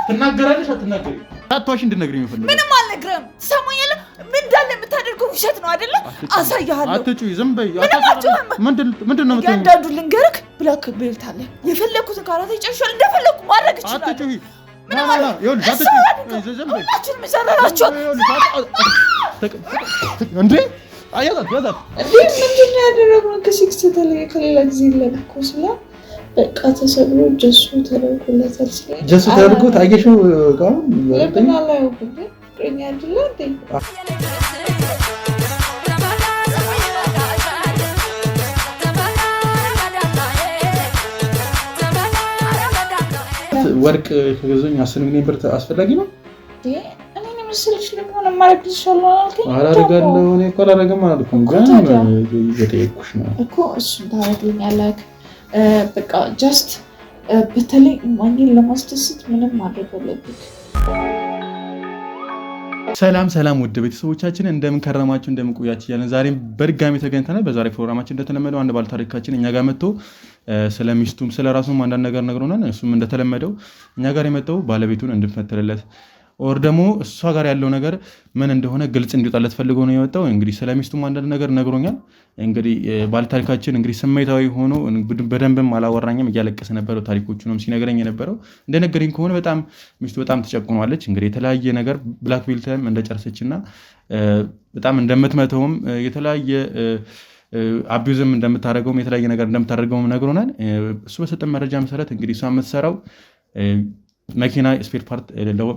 ትናገራለሽ አትናገሪ? ታቷሽ እንድነግሪኝ የምፈልገው ምንም አልነግርህም። ትሰማኛለህ? ምን እንዳለ የምታደርገው ውሸት ነው አይደለ? አሳያለሁ። አትጩይ፣ ዝም በይ። ምንድን ነው የምትይው? እያንዳንዱ ልንገርህ። ብላክ ቤልት አለ። የፈለኩትን ካራቴ ጨርሻለሁ። እንደፈለኩ ማድረግ እችላለሁ። አትጩይ። ሁላችንም የሰራናቸው እንዴ አያዛት ምንድን ነው ያደረግነው? ከሲክስ የተለየ ከሌላ ጊዜ የለም እኮ ስላ በቃ ተሰብሮ ጀሱ ተደርጎለታል። ጀሱ ተደርጎ ታየሽው? ለምን አላየው? ፍቅረኛ አይደለ እንዴ? ወርቅ ከገዛኝ 10 ሚሊዮን ብር አስፈላጊ ነው? እኔ ምስልሽ ለምን ማረግልሻለሁ አልከኝ? አላረጋለሁ። እኔ እኮ አላረጋም አላልኩም፣ ግን እየጠየኩሽ ነው እኮ። እሱን ታረግልኛለህ። በቃ ጀስት በተለይ ማንኛውም ለማስደሰት ምንም ማድረግ አለብኝ። ሰላም ውድ ቤተሰቦቻችን እንደምን ከረማችሁ እንደምን ቆያችሁ እያለን ዛሬም በድጋሚ ተገኝተናል። በዛሬ ፕሮግራማችን እንደተለመደው አንድ ባለታሪካችን እኛ ጋር መጥቶ ስለ ሚስቱም ስለ ራሱም አንዳንድ ነገር ነግሮናል። እሱም እንደተለመደው እኛ ጋር የመጣው ባለቤቱን እንድንፈትልለት ኦር ደግሞ እሷ ጋር ያለው ነገር ምን እንደሆነ ግልጽ እንዲወጣለት ፈልጎ ነው የመጣው። እንግዲህ ስለ ሚስቱም አንዳንድ ነገር ነግሮኛል። እንግዲህ ባለታሪካችን እንግዲህ ስሜታዊ ሆኖ በደንብም አላወራኝም፣ እያለቀሰ ነበረው ታሪኮቹንም ሲነግረኝ የነበረው። እንደነገረኝ ከሆነ በጣም ሚስቱ በጣም ተጨቁኗለች። እንግዲህ የተለያየ ነገር ብላክ ቤልትም እንደጨረሰች እና በጣም እንደምትመተውም የተለያየ አቢዩዝም እንደምታደርገውም የተለያየ ነገር እንደምታደርገውም ነግሮናል። እሱ በሰጠን መረጃ መሰረት እንግዲህ እሷ የምትሰራው መኪና ስፔር ፓርት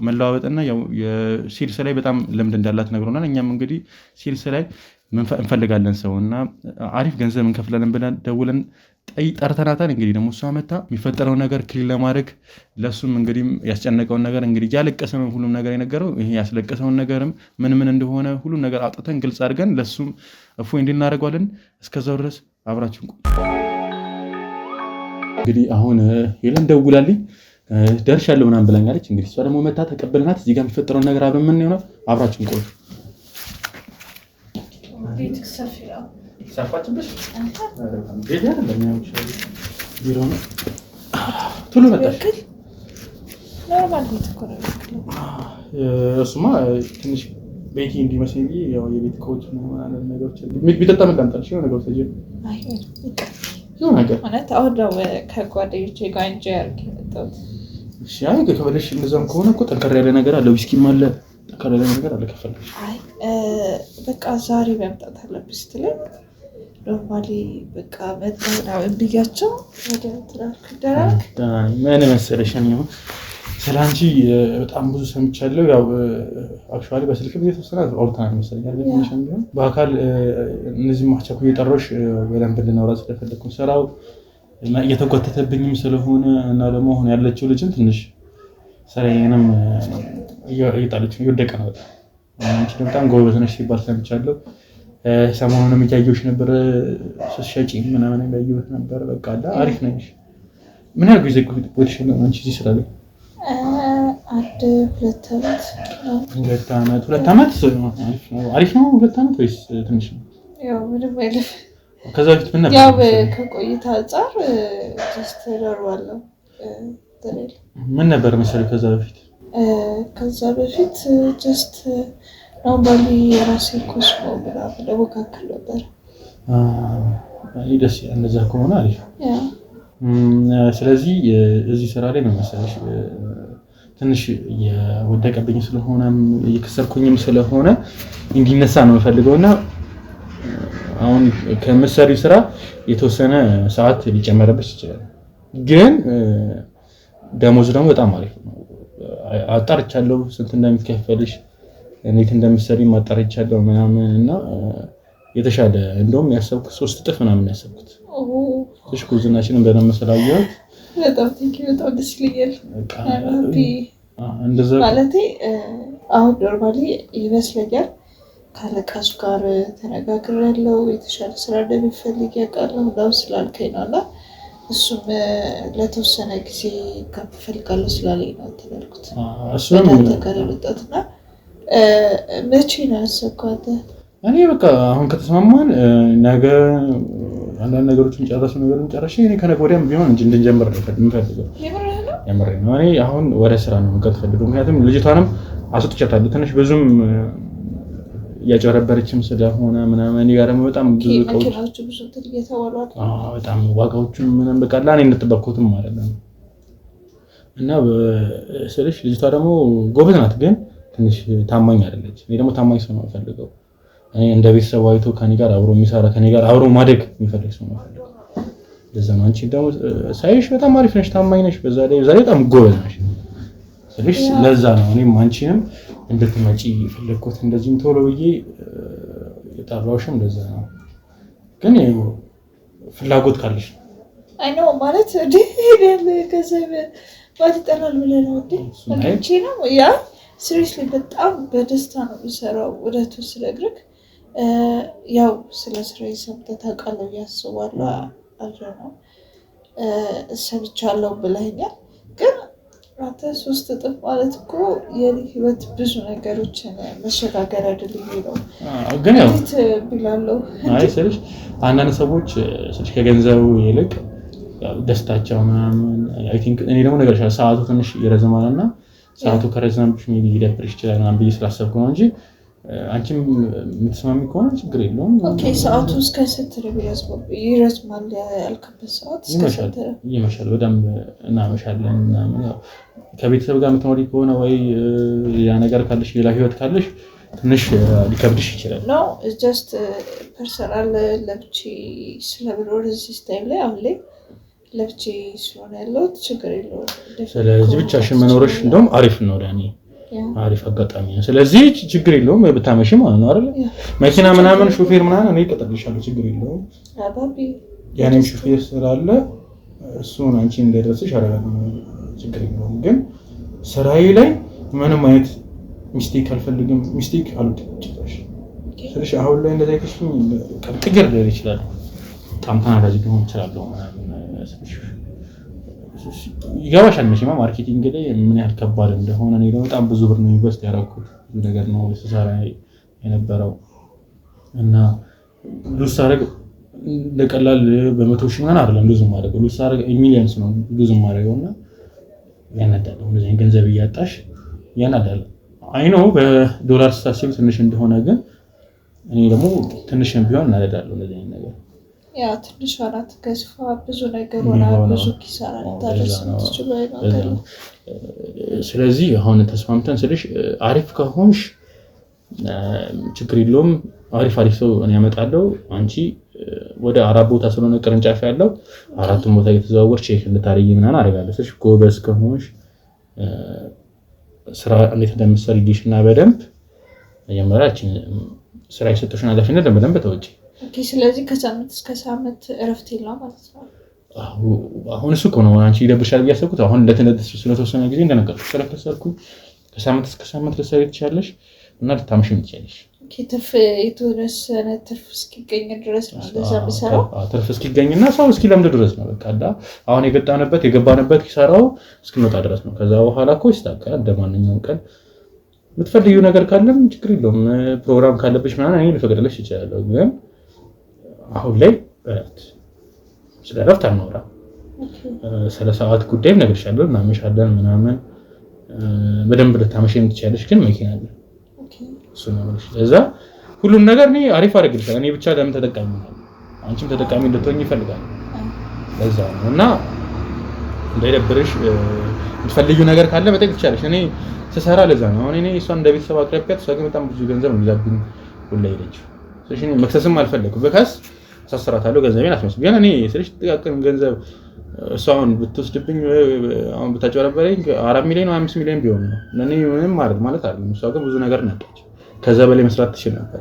መለዋወጥና የሴልስ ላይ በጣም ልምድ እንዳላት ነግሮናል። እኛም እንግዲህ ሴልስ ላይ እንፈልጋለን ሰው እና አሪፍ ገንዘብ እንከፍላለን ብለን ደውለን ጠርተናታል። እንግዲህ ደግሞ እሷ መታ የሚፈጠረውን ነገር ክሊል ለማድረግ ለሱም እንግዲህ ያስጨነቀውን ነገር እንግዲህ እያለቀሰ ነው ሁሉም ነገር የነገረው። ይሄ ያስለቀሰውን ነገርም ምን እንደሆነ ሁሉም ነገር አውጥተን ግልጽ አድርገን ለሱም እፎይ እንድናደርገዋለን። እስከዛው ድረስ አብራችሁን ቆዩ። እንግዲህ አሁን ሄለን ደውላልኝ ደርሻለሁ ምናምን ብላኛለች። እንግዲህ እሷ ደግሞ መታ ተቀበልናት። እዚህ ጋር የሚፈጠረውን ነገር አብረን ምን ይሆናል አብራችሁን ቆዩ። ቶሎ መጣሽ? እሱማ ትንሽ ቤቴ እንዲመስለኝ ያው የቤት እቃዎች ምናምን ነገሮች ቢጠጣ መጣምጣልሽ የሆነ ነገር ተጀ የሆነ ነገር ማለት አሁን ነው ከጓደኞቼ ጋር እንጂ ያርግ የመጣሁት። እሺ አይ ከፈለሽ እንደዛም ከሆነ እኮ ጠንከር ያለ ነገር አለ፣ ዊስኪም አለ፣ ጠንከር ያለ ነገር አለ ከፈለሽ። አይ በቃ ዛሬ መምጣት አለብኝ ስትለኝ ኖርማሊ በቃ መጣው ብያቸው ወደ ትራክ ደራክ ምን መሰለሽ ነው ስላንቺ በጣም ብዙ ሰምቻለሁ። ያው አክቹአሊ በስልክ ቤት ተሰራ አውርተናል መሰለኝ አይደል? ምንሽም ቢሆን በአካል እነዚህ ማቻኩ እየጠሮሽ በደንብ ልናወራ ስለፈለኩ ስራው እየተጓተተብኝም ስለሆነ እና ደግሞ አሁን ያለችው ልጅም ትንሽ ስራዬንም እየጣለች ነው እየወደቀ ነው በጣም። አንቺ በጣም ጎበዝ ነሽ ሲባል ሰምቻለሁ። ሰሞኑንም እያየሁሽ ነበር ስትሸጪ ምናምን እያየሁት ነበር። በቃ አሪፍ ነሽ። ምን ያህል ጊዜ ቆይተሽ ነው አንቺ እዚህ ስራ ላይ? አንድ 2 ዓመት። 2 ዓመት አሪፍ ነው። 2 ዓመት ወይስ ትንሽ ነው? ያው ምንም አይደለም። ከዛ በፊት ምን ነበር? ያው ከቆይታ አንፃር ጀስት ደርዋለሁ። ምን ነበር መሰለኝ ከዛ በፊት ጀስት ኖርማሊ የራሴ ኮስሞ ምናምን ለመካከል ነበር። ደስ ይላል። እንደዛ ከሆነ አሪፍ። ስለዚህ እዚህ ስራ ላይ ነው መሰለሽ ትንሽ የወደቀብኝ ስለሆነ እየከሰርኩኝም ስለሆነ እንዲነሳ ነው የምፈልገውና አሁን ከምትሰሪው ስራ የተወሰነ ሰዓት ሊጨመረብሽ ይችላል፣ ግን ደሞዝ ደግሞ በጣም አሪፍ ነው። አጣርቻለሁ ስንት እንደምትከፈልሽ እንዴት እንደምትሰሪ አጣርቻለሁ ምናምን እና የተሻለ እንደውም ያሰብኩት 3 እጥፍ ምናምን ያሰብኩት። እሺ ኩዝናሽንን በደንብ ስላየሁት በጣም በጣም ደስ ይለኛል። እንደዛ ማለቴ አሁን ኖርማሊ ይመስለኛል ካለቃሱ ጋር ተነጋግሬያለሁ። የተሻለ ስራ እንደሚፈልግ ያውቃለሁ ነው ስላልከኝ ነው እና እሱም ለተወሰነ ጊዜ ከፍ ፈልጋለሁ ስላለኝ ነው ተናልኩት። እሱም ተከረ ወጣትና መቼ ነው ያሰብኳት? እኔ በቃ አሁን ከተስማማን ነገ አንዳንድ ነገሮችን ጨረሱ ነገሩን ጨረሽ እኔ ከነገ ወዲያም ቢሆን እንጂ እንድንጀምር ነው የምፈልገው። የምሬ ነው። እኔ አሁን ወደ ስራ ነው መቀጥ ፈልገው። ምክንያቱም ልጅቷንም አስወጥቻታለሁ ትንሽ ብዙም እያጨረበረችም ስለሆነ ምናምን እኔ ጋር ደግሞ በጣም ብዙ መኪናዎቹ ብዙ እየተዋሏት በጣም ዋጋዎቹም ምንም በቃ ለእኔ እንድትበኩትም ማለት ነው። እና ስልሽ ልጅቷ ደግሞ ጎበዝ ናት፣ ግን ትንሽ ታማኝ አይደለች። እኔ ደግሞ ታማኝ ሰው ነው የምፈልገው። እኔ እንደ ቤተሰብ አይቶ ከኔ ጋር አብሮ የሚሰራ ከኔ ጋር አብሮ ማደግ የሚፈልግ ሰው ነው የምፈልገው። ለዛ ነው። አንቺ ደግሞ ሳይሽ በጣም አሪፍ ነሽ፣ ታማኝ ነሽ፣ በዛ ላይ በጣም ጎበዝ ነሽ ስልሽ ለዛ ነው እኔም አንቺንም እንድትመጪ ፈለግኩት። እንደዚህም ቶሎ ብዬ የጠራሁሽም ለዛ ነው። ግን ፍላጎት ካለሽ አይ ነው ማለት ሄደን ገንዘብ ባትጠራል ብለህ ነው እንዴ? ነው ያ ሲሪየስሊ በጣም በደስታ ነው የሚሰራው። ወደቱ ስለግርክ ያው ስለ ስራዬ ሰምተህ ታውቃለህ ያስባለሁ ነው ሰምቻለሁ ብለኸኛል። ግን አንተ 3 እጥፍ ማለት እኮ የኔ ህይወት ብዙ ነገሮችን መሸጋገር አይደለም ነው። ግን ያው ብላለሁ አይ ስልሽ አንዳንድ ሰዎች ስልሽ ከገንዘቡ ይልቅ ደስታቸው ምናምን አይ ቲንክ እኔ ደግሞ ነገር ሰዓቱ ትንሽ ይረዝማልና ሰዓቱ ከረዘምብሽ ሜቢ ሊደብርሽ ይችላል ምናምን ብዬ ስላሰብኩ ነው እንጂ አንቺም የምትስማሚ ከሆነ ችግር የለውም። ኦኬ ሰዓቱ እስከ ስንት ይረዝማል ያልከበት ሰዓት? ይመሻል በደንብ እናመሻለን ምናምን። ያው ከቤተሰብ ጋር የምትኖሪ ከሆነ ወይ ያ ነገር ካለሽ ሌላ ህይወት ካለሽ ትንሽ ሊከብድሽ ይችላል። ነው ጀስት ፐርሰናል ለብቻ ስለምኖር እዚህ ታይም ላይ አሁን ላይ ለብቻ ስለሆነ ያለው ችግር የለውም። ስለዚህ ብቻሽን መኖርሽ እንደውም አሪፍ ነው ለኔ አሪፍ አጋጣሚ ነው። ስለዚህ ችግር የለውም ብታመሽ ማለት ነው አይደል? መኪና ምናምን ሹፌር ምናምን እኔ እቀጥልሻለሁ ችግር የለውም። አባቢ ያኔም ሹፌር ስላለ እሱን አንቺ እንደደረስሽ አደረጋለሁ ችግር የለውም። ግን ስራዬ ላይ ምንም አይነት ሚስቴክ አልፈልግም። ሚስቴክ አልወድም። ስለዚህ አሁን ላይ እንደዛ ይከሽኝ ቀጥቅር ሊል ይችላል። በጣም ተናዳጅ ሊሆን ይችላል ምናምን ይገባሻል። መቼም ማርኬቲንግ ላይ ምን ያህል ከባድ እንደሆነ እኔ በጣም ብዙ ብር ነው ኢንቨስት ያደረኩት ብዙ ነገር ነው ሲሰራ የነበረው እና ሉዝ ሳደርግ ለቀላል በመቶ ሺህ ምናምን አይደለም ሉዝ ማድረግ ሉዝ ሳደርግ ሚሊየንስ ነው ሉዝ ማድረግና ያናዳል። እንደዚህ ገንዘብ እያጣሽ ያናዳል። አይ ነው በዶላር ስታስብ ትንሽ እንደሆነ ግን እኔ ደግሞ ትንሽም ቢሆን እናደዳለሁ እንደዚህ ነገር ያ ትንሽ አራት ገዝፋ ብዙ ነገር ሆና ብዙ ኪሳራ ልታደርስ ትችላለህ። ስለዚህ አሁን ተስማምተን ስልሽ አሪፍ ከሆንሽ ችግር የለውም። አሪፍ ሰው እኔ ያመጣለሁ። አንቺ ወደ 4 ቦታ ስለሆነ ቅርንጫፍ ያለው 4ቱም ቦታ እየተዘዋወርሽ ቼክ እንድታረጊ ምናምን አደርጋለሁ። ስለሽ ጎበዝ ከሆንሽ ስራ እንዴት እንደምትሰሪልሽ እና በደንብ መጀመሪያችን ስራ የሰጠሽን ኃላፊነት በደንብ ተወጪ። ኦኬ ስለዚህ ከሳምንት እስከ ሳምንት እረፍት የለውም ማለት ነው። አሁን እሱ ነው አንቺ ይደብርሻል ብያሰብኩት አሁን ስለተወሰነ ጊዜ እንደነገርኩሽ ስለከሰርኩኝ ከሳምንት እስከ ሳምንት ልትሰሪ ትችያለሽ እና ልታመሽም ትችያለሽ። ኦኬ ትርፍ የተወሰነ ትርፍ እስኪገኝ ድረስ ነው እንደዛ ብሰራው ትርፍ እስኪገኝና ሰው እስኪለምድ ድረስ ነው በቃ አሁን የገባንበት ኪሳራው እስኪመጣ ድረስ ነው። ከዛ በኋላ እኮ ይስተካከላል። እንደማንኛውም ቀን የምትፈልጊው ነገር ካለም ችግር የለውም። ፕሮግራም ካለብሽ ምናምን እኔ ልፈቅድልሽ እችላለሁ። ግን አሁን ላይ ስለ እረፍት አናወራም። ስለ ሰዓት ጉዳይም እነግርሻለሁ። እናመሻለን ምናምን በደንብ ልታመሽም ትችያለሽ። ግን መኪና አለ እሱ ነው ማለት ለዛ ሁሉም ነገር እኔ አሪፍ አድርግልሻለሁ። እኔ ብቻ ለምን ተጠቃሚ ነው አንቺም ተጠቃሚ እንድትሆኚ ይፈልጋል። ለዛ ነው እና እንዳይደብርሽ የምትፈልጊው ነገር ካለ መጠየቅ ትችያለሽ። እኔ ስሰራ ለዛ ነው አሁን እኔ እሷን እንደ ቤተሰብ አቅርቤያት እሷ ግን በጣም ብዙ ገንዘብ ነው ይዛብኝ ሁላ ሄደችው። ስለዚህ እኔ መክሰስም አልፈለኩም። በካስ አሳስራታለሁ ገንዘቤን አስመስል ግን እኔ ስለዚህ ጥቃቅን ገንዘብ እሷን ብትወስድብኝ አሁን ብታጨረበረኝ 4 ሚሊዮን ወይ 5 ሚሊዮን ቢሆን ነው ለኔ ምንም ማለት አይደለም። እሷ ግን ብዙ ነገር ነጣች። ከዛ በላይ መስራት ትችል ነበር።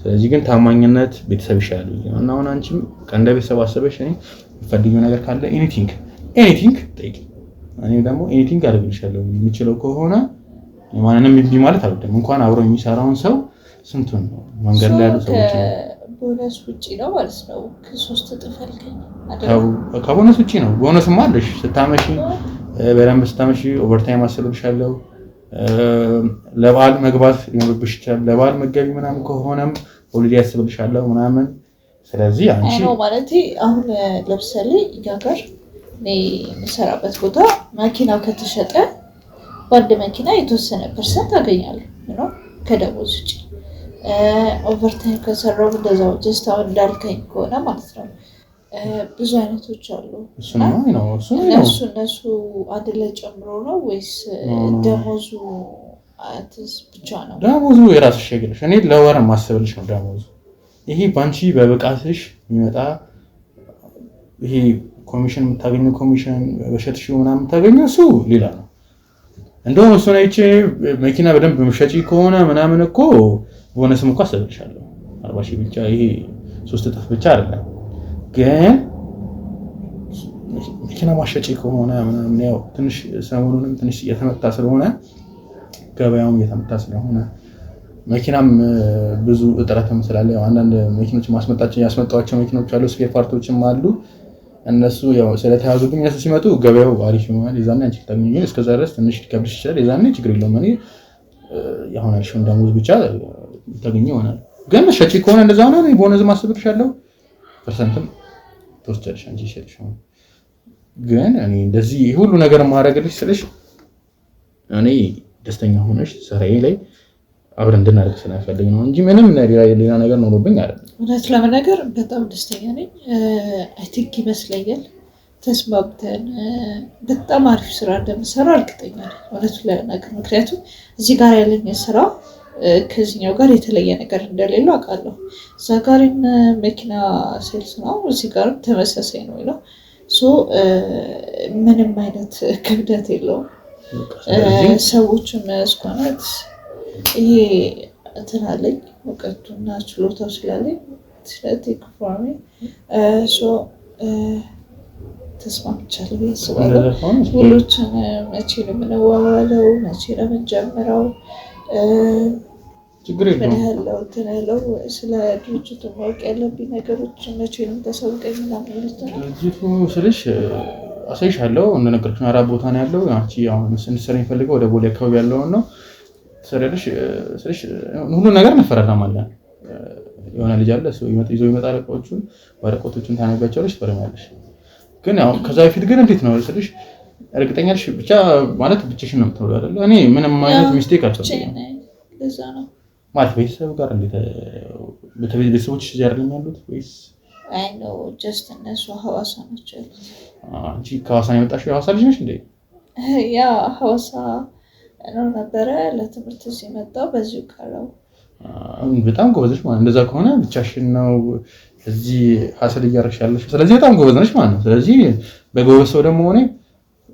ስለዚህ ግን ታማኝነት ቤተሰብ ይሻላል እና አሁን አንቺም ከእንደ ቤተሰብ አሰበሽ እኔ የምትፈልጊው ነገር ካለ ኤኒቲንግ ጠይቂ። እኔ ደግሞ ኤኒቲንግ አደርግልሻለሁ የምችለው ከሆነ ማንንም እምቢ ማለት አልወድም። እንኳን አብሮ የሚሰራውን ሰው ስንቱን ነው መንገድ ላይ ያሉ ሰዎች ነው ቦነስ ውጪ ነው ማለት ነው። ከ3 እጥፍ አልከኝ አይደል? ከቦነስ ውጪ ነው። ቦነስማ አለሽ ስታመሺ በደንብ ስታመሺ ኦቨርታይም አሰልብሻለሁ። ለበዓል መግባት ሊኖርብሽ ይችላል። ለበዓል መገቢ ምናምን ከሆነም ሆሊዴይ ያስብልሻለሁ ምናምን። ስለዚህ አንቺ ነው ማለት አሁን ለምሳሌ ጋር እኔ የምሰራበት ቦታ መኪናው ከተሸጠ በአንድ መኪና የተወሰነ ፐርሰንት አገኛለሁ ነው ከደሞዝ ውጭ። ኦቨርታይም ከሰራው እንደዛው ጀስት አሁን እንዳልከኝ ከሆነ ማለት ነው። ብዙ አይነቶች አሉ። እነሱ አንድ ላይ ጨምሮ ነው ወይስ ደሞዙ ብቻ ነው? ደሞዙ የራስሽ ይግልሽ። እኔ ለወር ማሰብልሽ ነው ደሞዙ። ይሄ ባንቺ በብቃትሽ የሚመጣ ይሄ ኮሚሽን የምታገኘው ኮሚሽን በሸጥሽው ምናምን የምታገኘው እሱ ሌላ ነው። እንደውም እሱን አይቼ መኪና በደንብ መሸጪ ከሆነ ምናምን እኮ ቦነስም እኮ አሰብልሻለሁ 40 ሺህ ብቻ። ይሄ 3 እጥፍ ብቻ አይደለም ግን መኪና ማሸጪ ከሆነ ምናምን ያው ትንሽ ሰሞኑንም ትንሽ እየተመታ ስለሆነ ገበያውም እየተመታ ስለሆነ መኪናም ብዙ እጥረትም ስላለ ያው አንዳንድ መኪኖች ያስመጣቸው መኪኖች አሉ፣ ስፔር ፓርቶችም አሉ። እነሱ ያው ስለተያዙብኝ እነሱ ሲመጡ ገበያው አሪፍ ይሆናል። የዛኔ አንቺ ታገኘኝ። እስከዛ ድረስ ትንሽ ሊከብድሽ ይችላል። የዛኔ ችግር የለውም። እኔ ያሁን አልሽው ደሞዝ ብቻ ታገኘ ይሆናል። ግን ሸጪ ከሆነ እንደዛ ነው። እኔ ቦነስ ማስብልሻለሁ ፐርሰንትም ተወስደሽ አንቺ ሸጪሽ ነው። ግን እኔ እንደዚህ ሁሉ ነገር ማድረግልሽ ስለሽ እኔ ደስተኛ ሆነሽ ስራዬ ላይ አብረን እንድናደርግ ስለፈልግ ነው እንጂ ምንም ሌላ ነገር ኖሮብኝ አይደለም። እውነት ለመናገር በጣም ደስተኛ ነኝ። አይ ቲንክ ይመስለኛል ተስማምተን በጣም አሪፍ ስራ እንደምሰራ እርግጠኛ ነኝ። እውነት ለመናገር ምክንያቱም እዚህ ጋር ያለኝ ስራ ከዚህኛው ጋር የተለየ ነገር እንደሌለው አውቃለሁ። እዛ ጋርም መኪና ሴልስ ነው፣ እዚህ ጋርም ተመሳሳይ ነው ይለው ምንም አይነት ክብደት የለውም። ሰዎችን መስኳናት ይሄ እንትን አለኝ እውቀቱና ችሎታው ስላለኝ ስለቴክፎርሚ ተስማምቻለሁ ብዬ አስባለሁ። ሁሎችን መቼ ነው የምንዋዋለው? መቼ ነው የምንጀምረው? ችግር የለውም ያለው ስለ ድርጅቱ ማወቅ ያለብኝ ነገሮች መቼ ነው ተሰውቀኝ ምናምን ድርጅቱ ስልሽ አሳይሻለሁ። እንደነገርኩሽ 4 ቦታ ነው ያለው። አንቺ አሁን እንድትሰሪ የሚፈልገው ወደ ቦሌ አካባቢ ያለውን ነው። ስለሽ ሁሉ ነገር እንፈራረማለን። የሆነ ልጅ አለ እሱ ይዞ ይመጣል። ወረቀቶቹን ታነጋቸዋለሽ፣ ትፈርሚያለሽ። ግን ያው ከዛ በፊት ግን እንዴት ነው ስልሽ እርግጠኛ ነሽ ብቻ ማለት ብቻሽን ነው የምትኖሪው አይደል? እኔ ምንም አይነት ሚስቴክ አልሰጠኝም። ለዛ ነው ማለት ቤተሰብ ጋር እንዴት ቤተሰቦች እዚህ አይደለም ያሉት ወይስ? አይ ነው ጀስት እነሱ ሐዋሳ ናቸው ያሉት። አንቺ ከሐዋሳ ነው የመጣሽው? የሐዋሳ ልጅ ነሽ እንዴ? ያ ሐዋሳ ነው ነበረ ለትምህርት እዚህ መጣሁ። በዚሁ ቀረው። በጣም ጎበዝ ነሽ ማለት እንደዛ ከሆነ ብቻሽን ነው እዚህ ሀሰል እያደረግሽ ያለሽ። ስለዚህ በጣም ጎበዝ ነሽ ማለት ነው። ስለዚህ በጎበዝ ሰው ደግሞ ሆኔ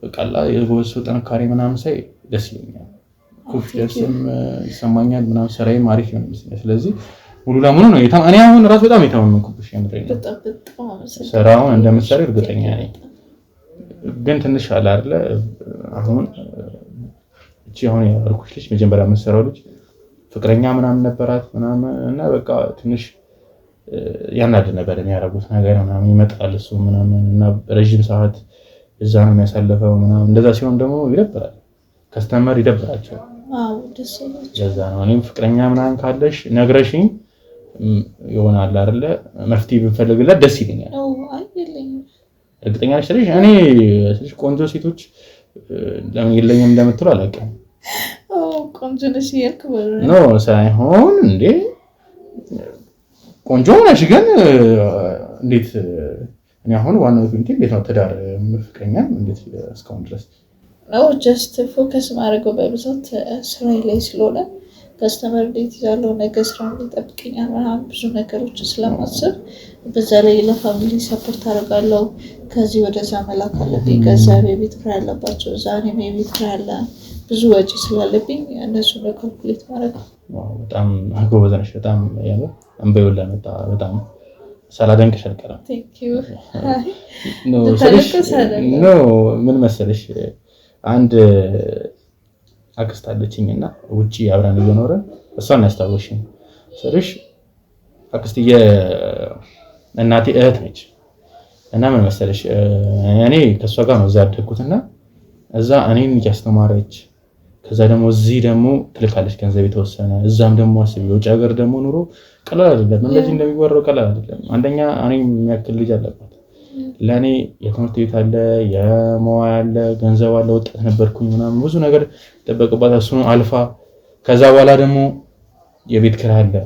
በቃላ የጎበዝ ሰው ጥንካሬ ምናምን ሳይ ደስ ይለኛል። ኮንፊደንስም ይሰማኛል ምናምን ስራዬም አሪፍ ይሆናል ይመስለኛል። ስለዚህ ሙሉ ለሙሉ ነው እኔ አሁን ራሱ በጣም የታመንኩብሽ የምሬን ነው። ስራውን እንደምትሰሪ እርግጠኛ ነኝ። ግን ትንሽ አለ አይደለ አሁን እቺ አሁን ያልኩሽ ልጅ መጀመሪያ የምትሰራው ልጅ ፍቅረኛ ምናምን ነበራት ምናምን እና በቃ ትንሽ ያናድድ ነበር የሚያደርጉት ነገር ምናምን ይመጣል እሱ ምናምን እና ረጅም ሰዓት እዛ ነው የሚያሳልፈው ምናምን። እንደዛ ሲሆን ደግሞ ይደብራል፣ ከስተመር ይደብራቸዋል። ደስ ይላል። ለዛ ነው እኔም ፍቅረኛ ምናምን ካለሽ ነግረሽኝ ይሆናል አይደለ መፍትሄ ብንፈልግላት ደስ ይለኛል። እርግጠኛ ነሽ ስለሽ እኔ ስለሽ ቆንጆ ሴቶች ለምን የለኝም እንደምትሉ አላውቅም። ቆንጆ ነሽ እያልክ ኖ ሳይሆን እንዴ ቆንጆ ነሽ ግን እንዴት እኔ አሁን ዋናው ፖይንት እንዴት ነው ትዳር ፍቅረኛ እንዴት እስካሁን ድረስ ነው ጀስት ፎከስ ማድረገው በብዛት ስራዬ ላይ ስለሆነ ከስተመር እንዴት ይዛለው ነገ ስራ እንዲጠብቀኛል ምናምን ብዙ ነገሮች ስለማስብ በዛ ላይ ለፋሚሊ ሰፖርት አደርጋለሁ። ከዚህ ወደዛ መላክ አለብኝ። ከዛ ቤት ክራይ አለባቸው፣ ዛሬ ቤት ክራይ አለ፣ ብዙ ወጪ ስላለብኝ እነሱ በካልኩሌት ማድረግ በጣም ጎበዝ ነሽ። በጣም ያለው እንበይው ለመጣ በጣም ሳላደንቅሽ አልቀረም። ቴንክ ዩ ኖ ምን መሰለሽ አንድ አክስት አለችኝና ውጪ አብረን እየኖረን እሷን ያስታወሽኝ ስልሽ አክስትዬ እናቴ እህት ነች እና ምን መሰለሽ እኔ ከሷ ጋር ነው እዛ ያደግኩትና እዛ እኔን እያስተማረች ከዛ ደግሞ እዚህ ደግሞ ትልካለች ገንዘብ የተወሰነ እዛም ደግሞ አስቢ የውጭ ሀገር ደግሞ ኑሮ ቀላል አይደለም እንደዚህ እንደሚወራው ቀላል አይደለም አንደኛ እኔ የሚያክል ልጅ አለባት ለኔ የትምህርት ቤት አለ የመዋያ አለ ገንዘብ አለ ወጣት ነበርኩኝ ምናምን ብዙ ነገር ተጠበቅባት እሱን አልፋ ከዛ በኋላ ደግሞ የቤት ኪራይ አለ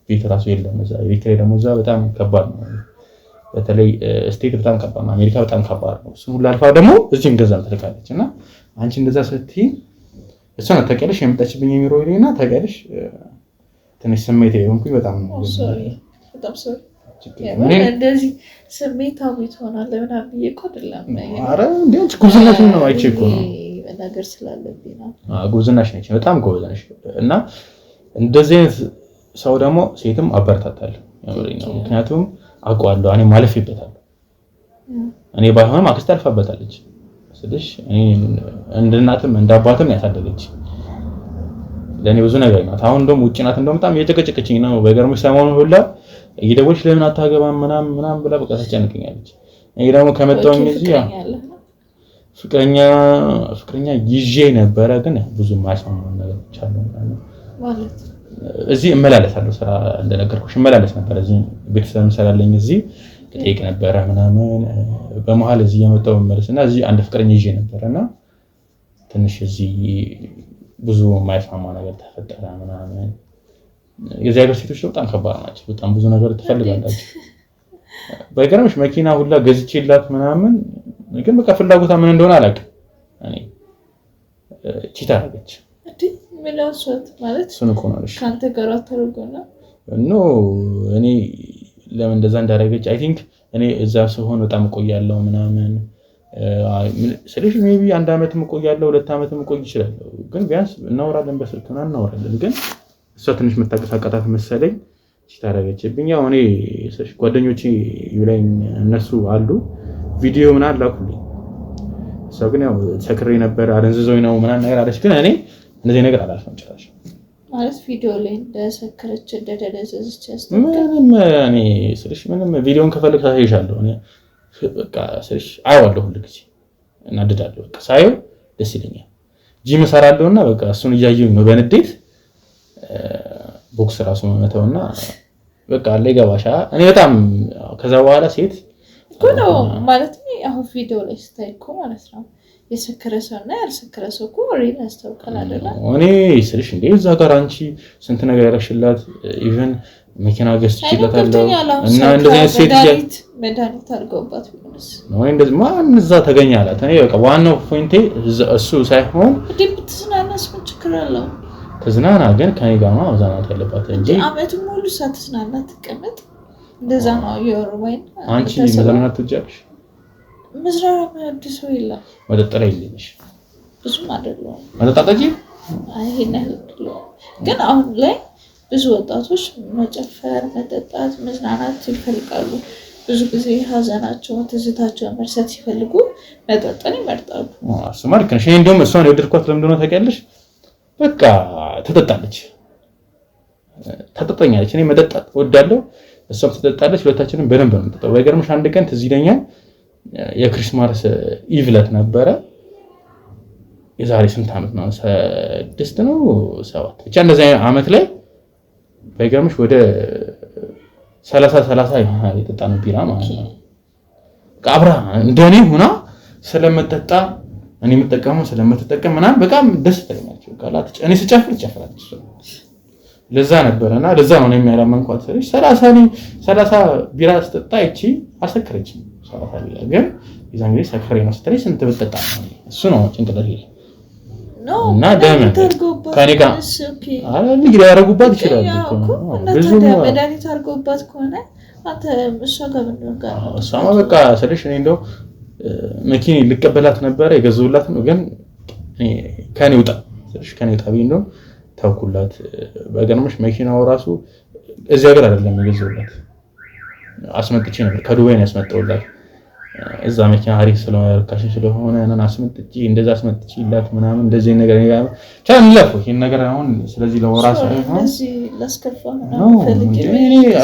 ቤት ራሱ የለም እዛ የቤት ኪራይ ደግሞ እዛ በጣም ከባድ ነው በተለይ ስቴት በጣም ከባድ ነው አሜሪካ በጣም ከባድ ነው እሱን ሁሉ አልፋ ደግሞ እዚህም ገንዘብ ትልካለች እና አንቺ እንደዛ ስትይ እሷን ታውቂያለሽ የምጣችብኝ የሚሮ ይለና ታውቂያለሽ ትንሽ ስሜት የሆንኩኝ በጣም ነው በጣም ሶሪ እንደዚህ ስሜታዊ ትሆናለህ ምናምን እኮ አይደለም ኧረ እንዴው ጉብዝናሽ ነው አይቼ እኮ ነው ነገር ስላለብኝ ነው ጉብዝናሽ ነች በጣም ጎበዝ ነሽ እና እንደዚህ አይነት ሰው ደግሞ ሴትም አበረታታለሁ ነው ምክንያቱም አውቀዋለሁ እኔ ማለፍበታለሁ እኔ ባይሆንም አክስት አልፋበታለች ስለዚህ እኔ እንደናትም እንዳባትም ያሳደገች ለኔ ብዙ ነገር ነው አሁን እንደውም ውጪ ናት እንደውም በጣም እየጨቀጨቀችኝ ነው በገርሞሽ ሰሞኑን ሁላ እየደወልሽ ለምን አታገባም ምናምን ብላ በቃ ታጨንቀኛለች እኔ ደግሞ ከመጣሁኝ እዚህ ፍቅረኛ ይዤ ነበረ ግን ብዙ ማይሰማው ነገር ብቻ ነው ማለት እዚህ እመላለሳለሁ ስራ እንደነገርኩሽ እመላለስ ነበር እዚህ ቤተሰብ ሰራለኝ እዚህ ከጠይቅ ነበረ ምናምን በመሃል እዚህ የመጣው መመለስና እዚህ አንድ ፍቅረኛ ይዤ ነበርና ትንሽ እዚህ ብዙ ማይፋማ ነገር ተፈጠረ ምናምን የዚህ ሀገር ሴቶች በጣም ከባድ ናቸው በጣም ብዙ ነገር ትፈልጋላችሁ በገርምሽ መኪና ሁላ ገዝቼላት ምናምን ግን በቃ ፍላጎታ ምን እንደሆነ አላውቅም እኔ ቺታ አደረገች ምንውሰት ማለት እሱን እኮ ነው እሺ ካንተ ጋር አተረጎና ኖ እኔ ለምን እንደዛ እንዳደረገች አይ ቲንክ እኔ እዛ ስሆን በጣም ቆያለሁ ምናምን ስለዚህ ሜቢ አንድ አመት ቆያለሁ 2 አመት ቆይ ይችላል ግን ቢያንስ እናወራለን በስልክ እና እናወራለን ግን እሷ ትንሽ መታቀሳቀጣት መሰለኝ ሲታረገችብኝ ያው እኔ ጓደኞቼ ይብላኝ እነሱ አሉ ቪዲዮ ምን አላኩልኝ እሷ ግን ያው ሰክሬ ነበር አደንዝዞኝ ነው ምናምን ነገር አለች ግን እኔ እንደዚህ ነገር አላልኩም ጭራሽ ማለት ቪዲዮ ላይ እንደሰከረች እንደደለዘዘች ምንም እኔ ስለሽ ምንም ቪዲዮን ከፈልክ ታይሻለሁ እኔ በቃ ስለሽ አይዋለሁ ሁሉ ጊዜ እናድዳለሁ በቃ ሳይው ደስ ይለኛል ጂም ሰራለሁና በቃ እሱን እያየሁኝ ነው በንዴት ቦክስ ራሱ መተውና በቃ ላይ ገባሻ እኔ በጣም ከዛ በኋላ ሴት እኮ ነው ማለት አሁን ቪዲዮ ላይ ስታይኮ ማለት ነው የሰከረ ሰውና ያልሰከረ ሰው እኮ ሪል ያስታውቃል አይደል እኔ ስልሽ እንዴ እዛ ጋር አንቺ ስንት ነገር ያረሽላት ኢቭን መኪና ገዝቼላታለሁ እና እንደዚህ ሴት መድኃኒት አድርገውባት ቢሆንስ ነው እንደዚህ ማን እዛ ተገኛላት እኔ በቃ ዋናው ፖይንቴ እሱ ሳይሆን ትዝናናስ ምን ችግር አለው ተዝናና ግን ከኔ ጋር ነው አዛናት ያለባት እንጂ አመቱ ሙሉ ሳትዝናና ተቀመጥ እንደዛ ነው የወርባይን አንቺ መዝናናት ትጀምር መዝናናት አዲስ ወይ ይላ መጠጣት አይልሽ ብዙም አይደለም መጠጣት ይሄን ግን አሁን ላይ ብዙ ወጣቶች መጨፈር መጠጣት መዝናናት ይፈልጋሉ ብዙ ጊዜ ሀዘናቸውን ትዝታቸውን መርሳት ሲፈልጉ መጠጥን ይመርጣሉ አስማር ከነሽ እንደውም እሷን የወደድኳት ለምን እንደሆነ ታውቂያለሽ በቃ ተጠጣለች እኔ መጠጣት ወዳለሁ እሷም ተጠጣለች ሁለታችንም በደንብ ነው የምንጠጣው ባይገርምሽ አንድ ቀን ትዝ ይለኛል የክሪስማስ ኢቭለት ነበረ የዛሬ ስንት አመት ነው 6 ነው 7 ብቻ እንደዛ አመት ላይ ባይገርምሽ ወደ 30 ይሆናል የጠጣነው ቢራ ማለት ነው ካብራ እንደኔ ሆና ስለምትጠጣ እኔ የምጠቀመው ስለምትጠቀም ምናምን በጣም ደስ ትለኛለች ቃላት እኔ ስጨፍር ጨፍራለች ለዛ ነበርና ለዛ ነው የሚያላመንኳት 30 ቢራ ስጠጣ እቺ አሰከረችኝ ሰራታለች ግን የዛን ጊዜ ሰከሬ ነው ስትለኝ ስንት ብትጠጣ እሱ ነው ጭንቅላት ይሄ እና ደም ከኔ ጋር አረ ልጅ ያረጉባት ይችላል ብዙ መድኃኒት አድርገውባት ከሆነ አንተ እሷ ጋር ምን ጋር እሷማ በቃ ስለሽ እኔ እንደው መኪና ልቀበላት ነበር የገዙላት ነው ግን ከኔ ወጣ ስለሽ ከኔ ወጣ ቢሆን ነው ታውቁላት በገርምሽ መኪናው ራሱ እዚህ ሀገር አይደለም የገዙላት አስመጥቼ ነበር ከዱባይ ነው ያስመጣውላት እዛ መኪና አሪፍ ስለሆነ እነን አስመጥቼ እንደዛ አስመጥቼላት ምናምን እንደዚህ ነገር ቻንለፍ ይሄን ነገር አሁን ስለዚህ ለወራስ አይሆን ስለዚህ ለስከፋ ምናምን ፈልጌ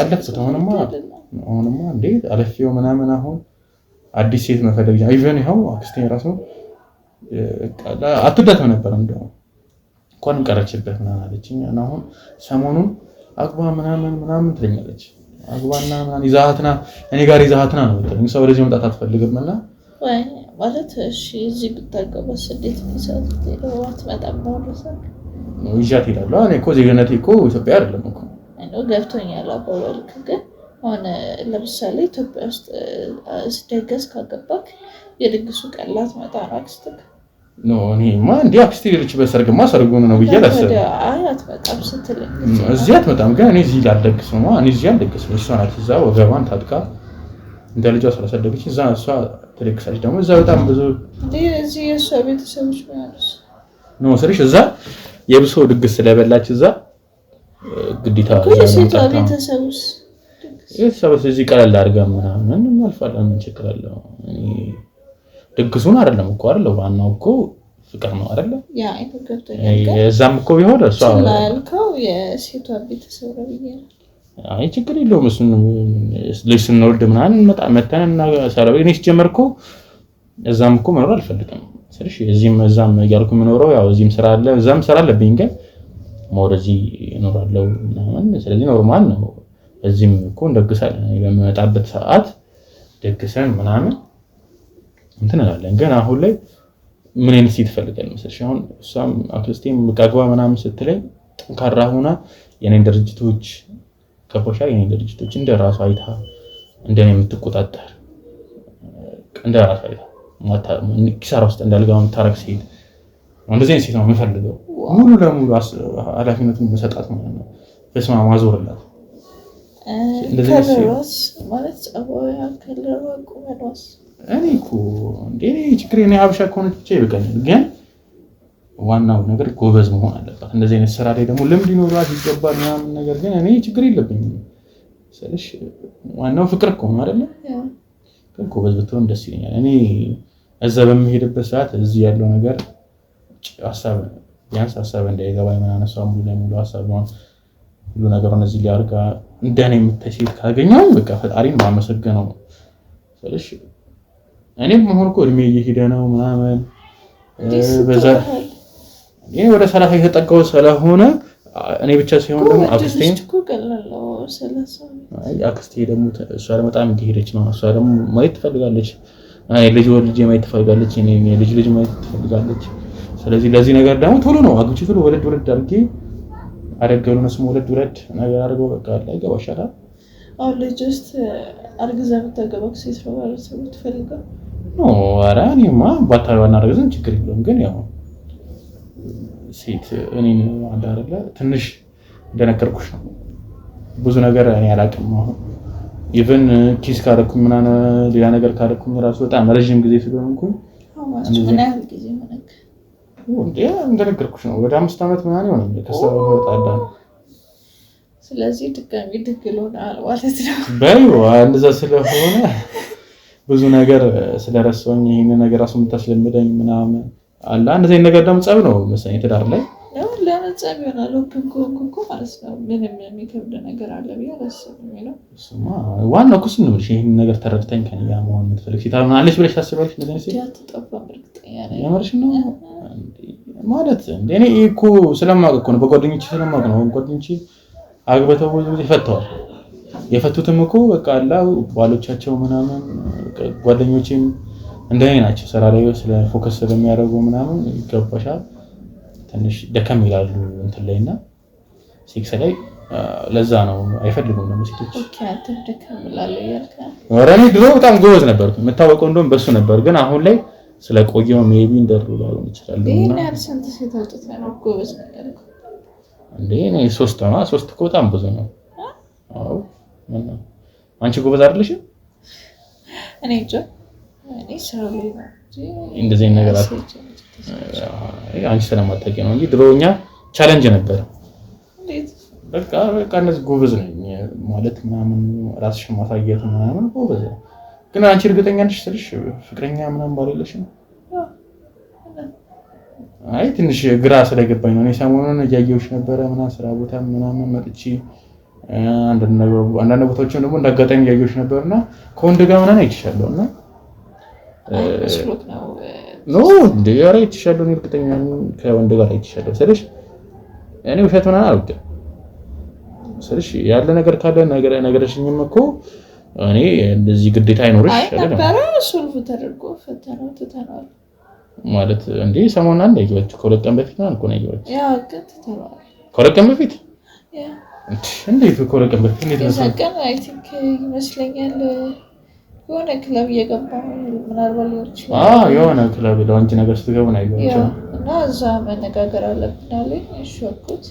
አለፍኩት አሁንማ እንዴ አለፊው ምናምን አሁን አዲስ ሴት መፈለግ ኢቭን ይሄው አክስቴ ራሱ አትዳት ነበር እንደው እንኳን ቀረችበት ምናምን አለችኝ። እና አሁን ሰሞኑን አግባ ምናምን ትለኛለች። አግባና ምናምን ይዛሃትና እኔ ጋር ይዛሃትና ነው የምትለኝ። ሰው ወደዚህ መምጣት አትፈልግምና ወይ ማለት እሺ እዚህ ብታገባስ እንዴት ቢሰጥ ተለዋት በጣም ነው ይዣት እሄዳለሁ። እኔ እኮ ዜግነቴ እኮ ኢትዮጵያ አይደለም እኮ ነው ገብቶኛል። አባባልክ ግን አሁን ለምሳሌ ኢትዮጵያ ውስጥ ስደገስ ካገባክ የድግሱ ቀላት መጣ አክስትክ ነው እኔማ እንዴ አክስቴ ልጅበት ሰርግማ ሰርጉን ነው ብዬ አላሰብም። አይ አትመጣም ስትለኝ እዚህ አትመጣም ግን እኔ እዚህ ላልደግስ ነው እኔ እዚህ አልደግስም። እሷ ናት እዛ ወገቧን ታጥቃ እንደ ልጇ ስላሳደገች እዛ እሷ ትደግሳለች። ደግሞ እዛ በጣም ብዙ እዚህ የእሷ ቤተሰቦች ማለት ነው ስልሽ እዛ የብሶ ድግስ ስለበላች እዛ ግዴታ የሴቷ ቤተሰብስ ቤተሰብስ እዚህ ቀለል አድርጋ ምናምን አልፋለን። ምን ችግር አለው? ድግሱን አይደለም እኮ አይደለም ዋናው እኮ ፍቅር ነው አይደለ? ያ አይተገብተኛል። እዛም እኮ ቢሆን እሷ ያልከው የሴቷ ቤተሰብ ነው ብዬሽ። አይ ችግር የለውም። እሱን ልጅ ስንወልድ ምናምን መተንና ሰራው እኔ ሲጀመርኩ እዛም እኮ መኖር አልፈልግም ስልሽ እዚህም እዛም እያልኩ የምኖረው ያው እዚህም ስራ አለ እዛም ስራ አለብኝ ግን ሞረዚ እኖራለሁ ምናምን ስለዚህ ኖርማል ነው። እዚህም እኮ እንደግሳለን በመጣበት ሰዓት ደግሰን ምናምን እንትን አለን። ግን አሁን ላይ ምን አይነት ሴት ትፈልጋለህ መሰለሽ? አሁን እሷም አክስቴም በቃግባ ምናምን ስትለኝ ጠንካራ ሆና የኔን ድርጅቶች ከፖሻ የኔን ድርጅቶች እንደራሷ አይታ እንደኔ የምትቆጣጠር እንደራሷ አይታ ኪሳራ ውስጥ እንዳልገባ የምታረግ ሴት እንደዚህ አይነት ሴት ነው የምፈልገው። ሙሉ ለሙሉ ኃላፊነቱን መሰጣት ማለት ነው። በስማ ማዞርላት እንደዚህ ማለት ጸባያ ከለሯ ቁመቷስ እኔ እኮ እንዴ ችግር የኔ ሀበሻ ከሆነች ብቻ ይበቃኛል። ግን ዋናው ነገር ጎበዝ መሆን አለባት። እንደዚህ አይነት ስራ ላይ ደግሞ ልምድ ይኖራት ይገባል ምናምን ነገር ግን እኔ ችግር የለብኝም ስለሽ ዋናው ፍቅር እኮ ነው አይደለ? ግን ጎበዝ ብትሆን ደስ ይለኛል። እኔ እዛ በሚሄድበት ሰዓት እዚህ ያለው ነገር ሐሳብ ቢያንስ ሐሳብ እንዳይገባኝ ምን አነሳው ሙሉ ሐሳብ ነው ሁሉ ነገር እነዚህ ሊያርጋ እንደኔ የምትሰይት ካገኘው በቃ ፈጣሪን ማመሰገነው ስለሽ እኔም መሆን እኮ እድሜ እየሄደ ነው ምናምን በዛ እኔ ወደ 30 የተጠጋው ስለሆነ እኔ ብቻ ሳይሆን ደግሞ አክስቴን እኮ ቀላለው 30 አይ አክስቴ ደግሞ እሷ በጣም እየሄደች ነው። እሷ ደግሞ ማየት ትፈልጋለች። አይ ልጅ ወልጄ ማየት ትፈልጋለች። እኔ ልጅ ማየት ትፈልጋለች። ስለዚህ ለዚህ ነገር ደግሞ ቶሎ ነው አግብቼ ቶሎ ወለድ አድርጌ አደገሉ ነው ስሙ ወለድ ነገር አድርገው በቃ ላይ ገባሻላ። አሁን ልጅ ውስጥ አርግዛ ብታገባክ ሴት ነው ማለት ነው ትፈልጋለህ? ኖ ኧረ እኔማ ባታባና አርግዘን ችግር የለውም። ግን ያው ሴት እኔን አንድ አይደለ ትንሽ እንደነገርኩሽ ነው ብዙ ነገር እኔ አላውቅም። አሁን ኢቭን ኪስ ካደረኩኝ ምናምን ሌላ ነገር ካደረኩኝ ራሱ በጣም ረጅም ጊዜ ስለሆንኩኝ ምን ያህል ጊዜ ሆነክ? እንዴ እንደነገርኩሽ ነው ወደ 5 አመት ምናምን ይሆናል ከሰው ወጣዳ። ስለዚህ ድጋሚ ድግል ሆናል ማለት ነው። በይው እንደዛ ስለሆነ ብዙ ነገር ስለረሳሁኝ ይሄን ነገር አሁን ተስለምደኝ ምናምን አለ እንደዚህ ነገር ደግሞ ጸብ ነው መሰለኝ ትዳር ላይ ነው ለመጸብ ይሆናል እኮ ማለት ነው። ምንም የሚከብድ ነገር አለ ብዬ አላስብም ነው። እሱማ ዋናው እኮ ነው ብለሽ ይሄን ነገር ተረድተኝ ከኔ ጋር መሆን የምትፈልግ ሴት አለሽ ብለሽ ታስባለሽ እንደዚህ ሴት ያተጠፋም እርግጠኛ ነኝ ያመርሽ ነው ማለት እንዴ እኔ እኮ ስለማውቅ እኮ ነው በጓደኞቼ ስለማውቅ ነው። ጓደኞቼ አግብተው ብዙ ጊዜ ፈተዋል። የፈቱትም እኮ በቃ አላ ባሎቻቸው ምናምን ጓደኞቼም እንደኔ ናቸው። ስራ ላይ ስለ ፎከስ ስለሚያደርጉ ምናምን ይገባሻል ትንሽ ደከም ይላሉ እንትን ላይና ሴክስ ላይ ለዛ ነው አይፈልጉም ነው ሴቶች። ኦኬ አትደከም ይላል ያልከ ወራኔ ድሮ በጣም ጎበዝ ነበርኩ የምታወቀው እንደውም በሱ ነበር። ግን አሁን ላይ ስለቆየው ሜቢ እንደሩ ላሉ ይችላል እና ይሄን ያርሰንት ሴት አውጥተህ ነው ጎበዝ ነገር እንዴ እኔ 3 ነው 3 እኮ በጣም ብዙ ነው። አዎ እና አንቺ ጎበዝ አይደለሽ? እኔ እንጃ እኔ ስራው ላይ ነው እንደዚህ ነገር አንቺ ስለማታውቂ ነው እንጂ ድሮኛ ቻሌንጅ ነበር። እንዴት በቃ እነዚህ ጎበዝ ነኝ ማለት ምናምን ራስሽን ማሳየት ምናምን ጎበዝ። ግን አንቺ እርግጠኛ ነሽ ስልሽ ፍቅረኛ ምናምን ባለለሽ ነው? አይ ትንሽ ግራ ስለገባኝ ነው። እኔ ሰሞኑን እያየሁሽ ነበረ ምናምን ስራ ቦታ ምናምን መጥቼ አንዳንድ ቦታዎችን ደግሞ እንዳጋጣሚ እያየሁሽ ነበርና ከወንድ ጋር ምናምን አይቻለሁና መስሎት ነው ኖ እንደ ያሬ አይቻለሁ። እርግጠኛ ነኝ ከወንድ ጋር አይቻለሁ ስልሽ እኔ ውሸት ሆነ አልወድም ስለሽ ያለ ነገር ካለ ነገርሽኝም እኮ እኔ እንደዚህ ግዴታ አይኖርሽ አይደል ነበር ሶልቭ ተደርጎ ፈተናው ተተናል ማለት እንዴ ሰሞኑን አንድ አይገባች ከሁለት ቀን በፊት ነው እንኳን አይገባች ያ ግን ተተናል ከሁለት ቀን በፊት ያ እንዴት ከሁለት ቀን በፊት እንዴት ነው ሰቀን አይ ቲንክ ይመስለኛል የሆነ ክለብ እየገባሁ ምናልባት ሊሆን ይችላል የሆነ ክለብ ለአንቺ ነገር ስትገቡ ነው አይገባች እና እዛ መነጋገር አለብን አለኝ እሺኩት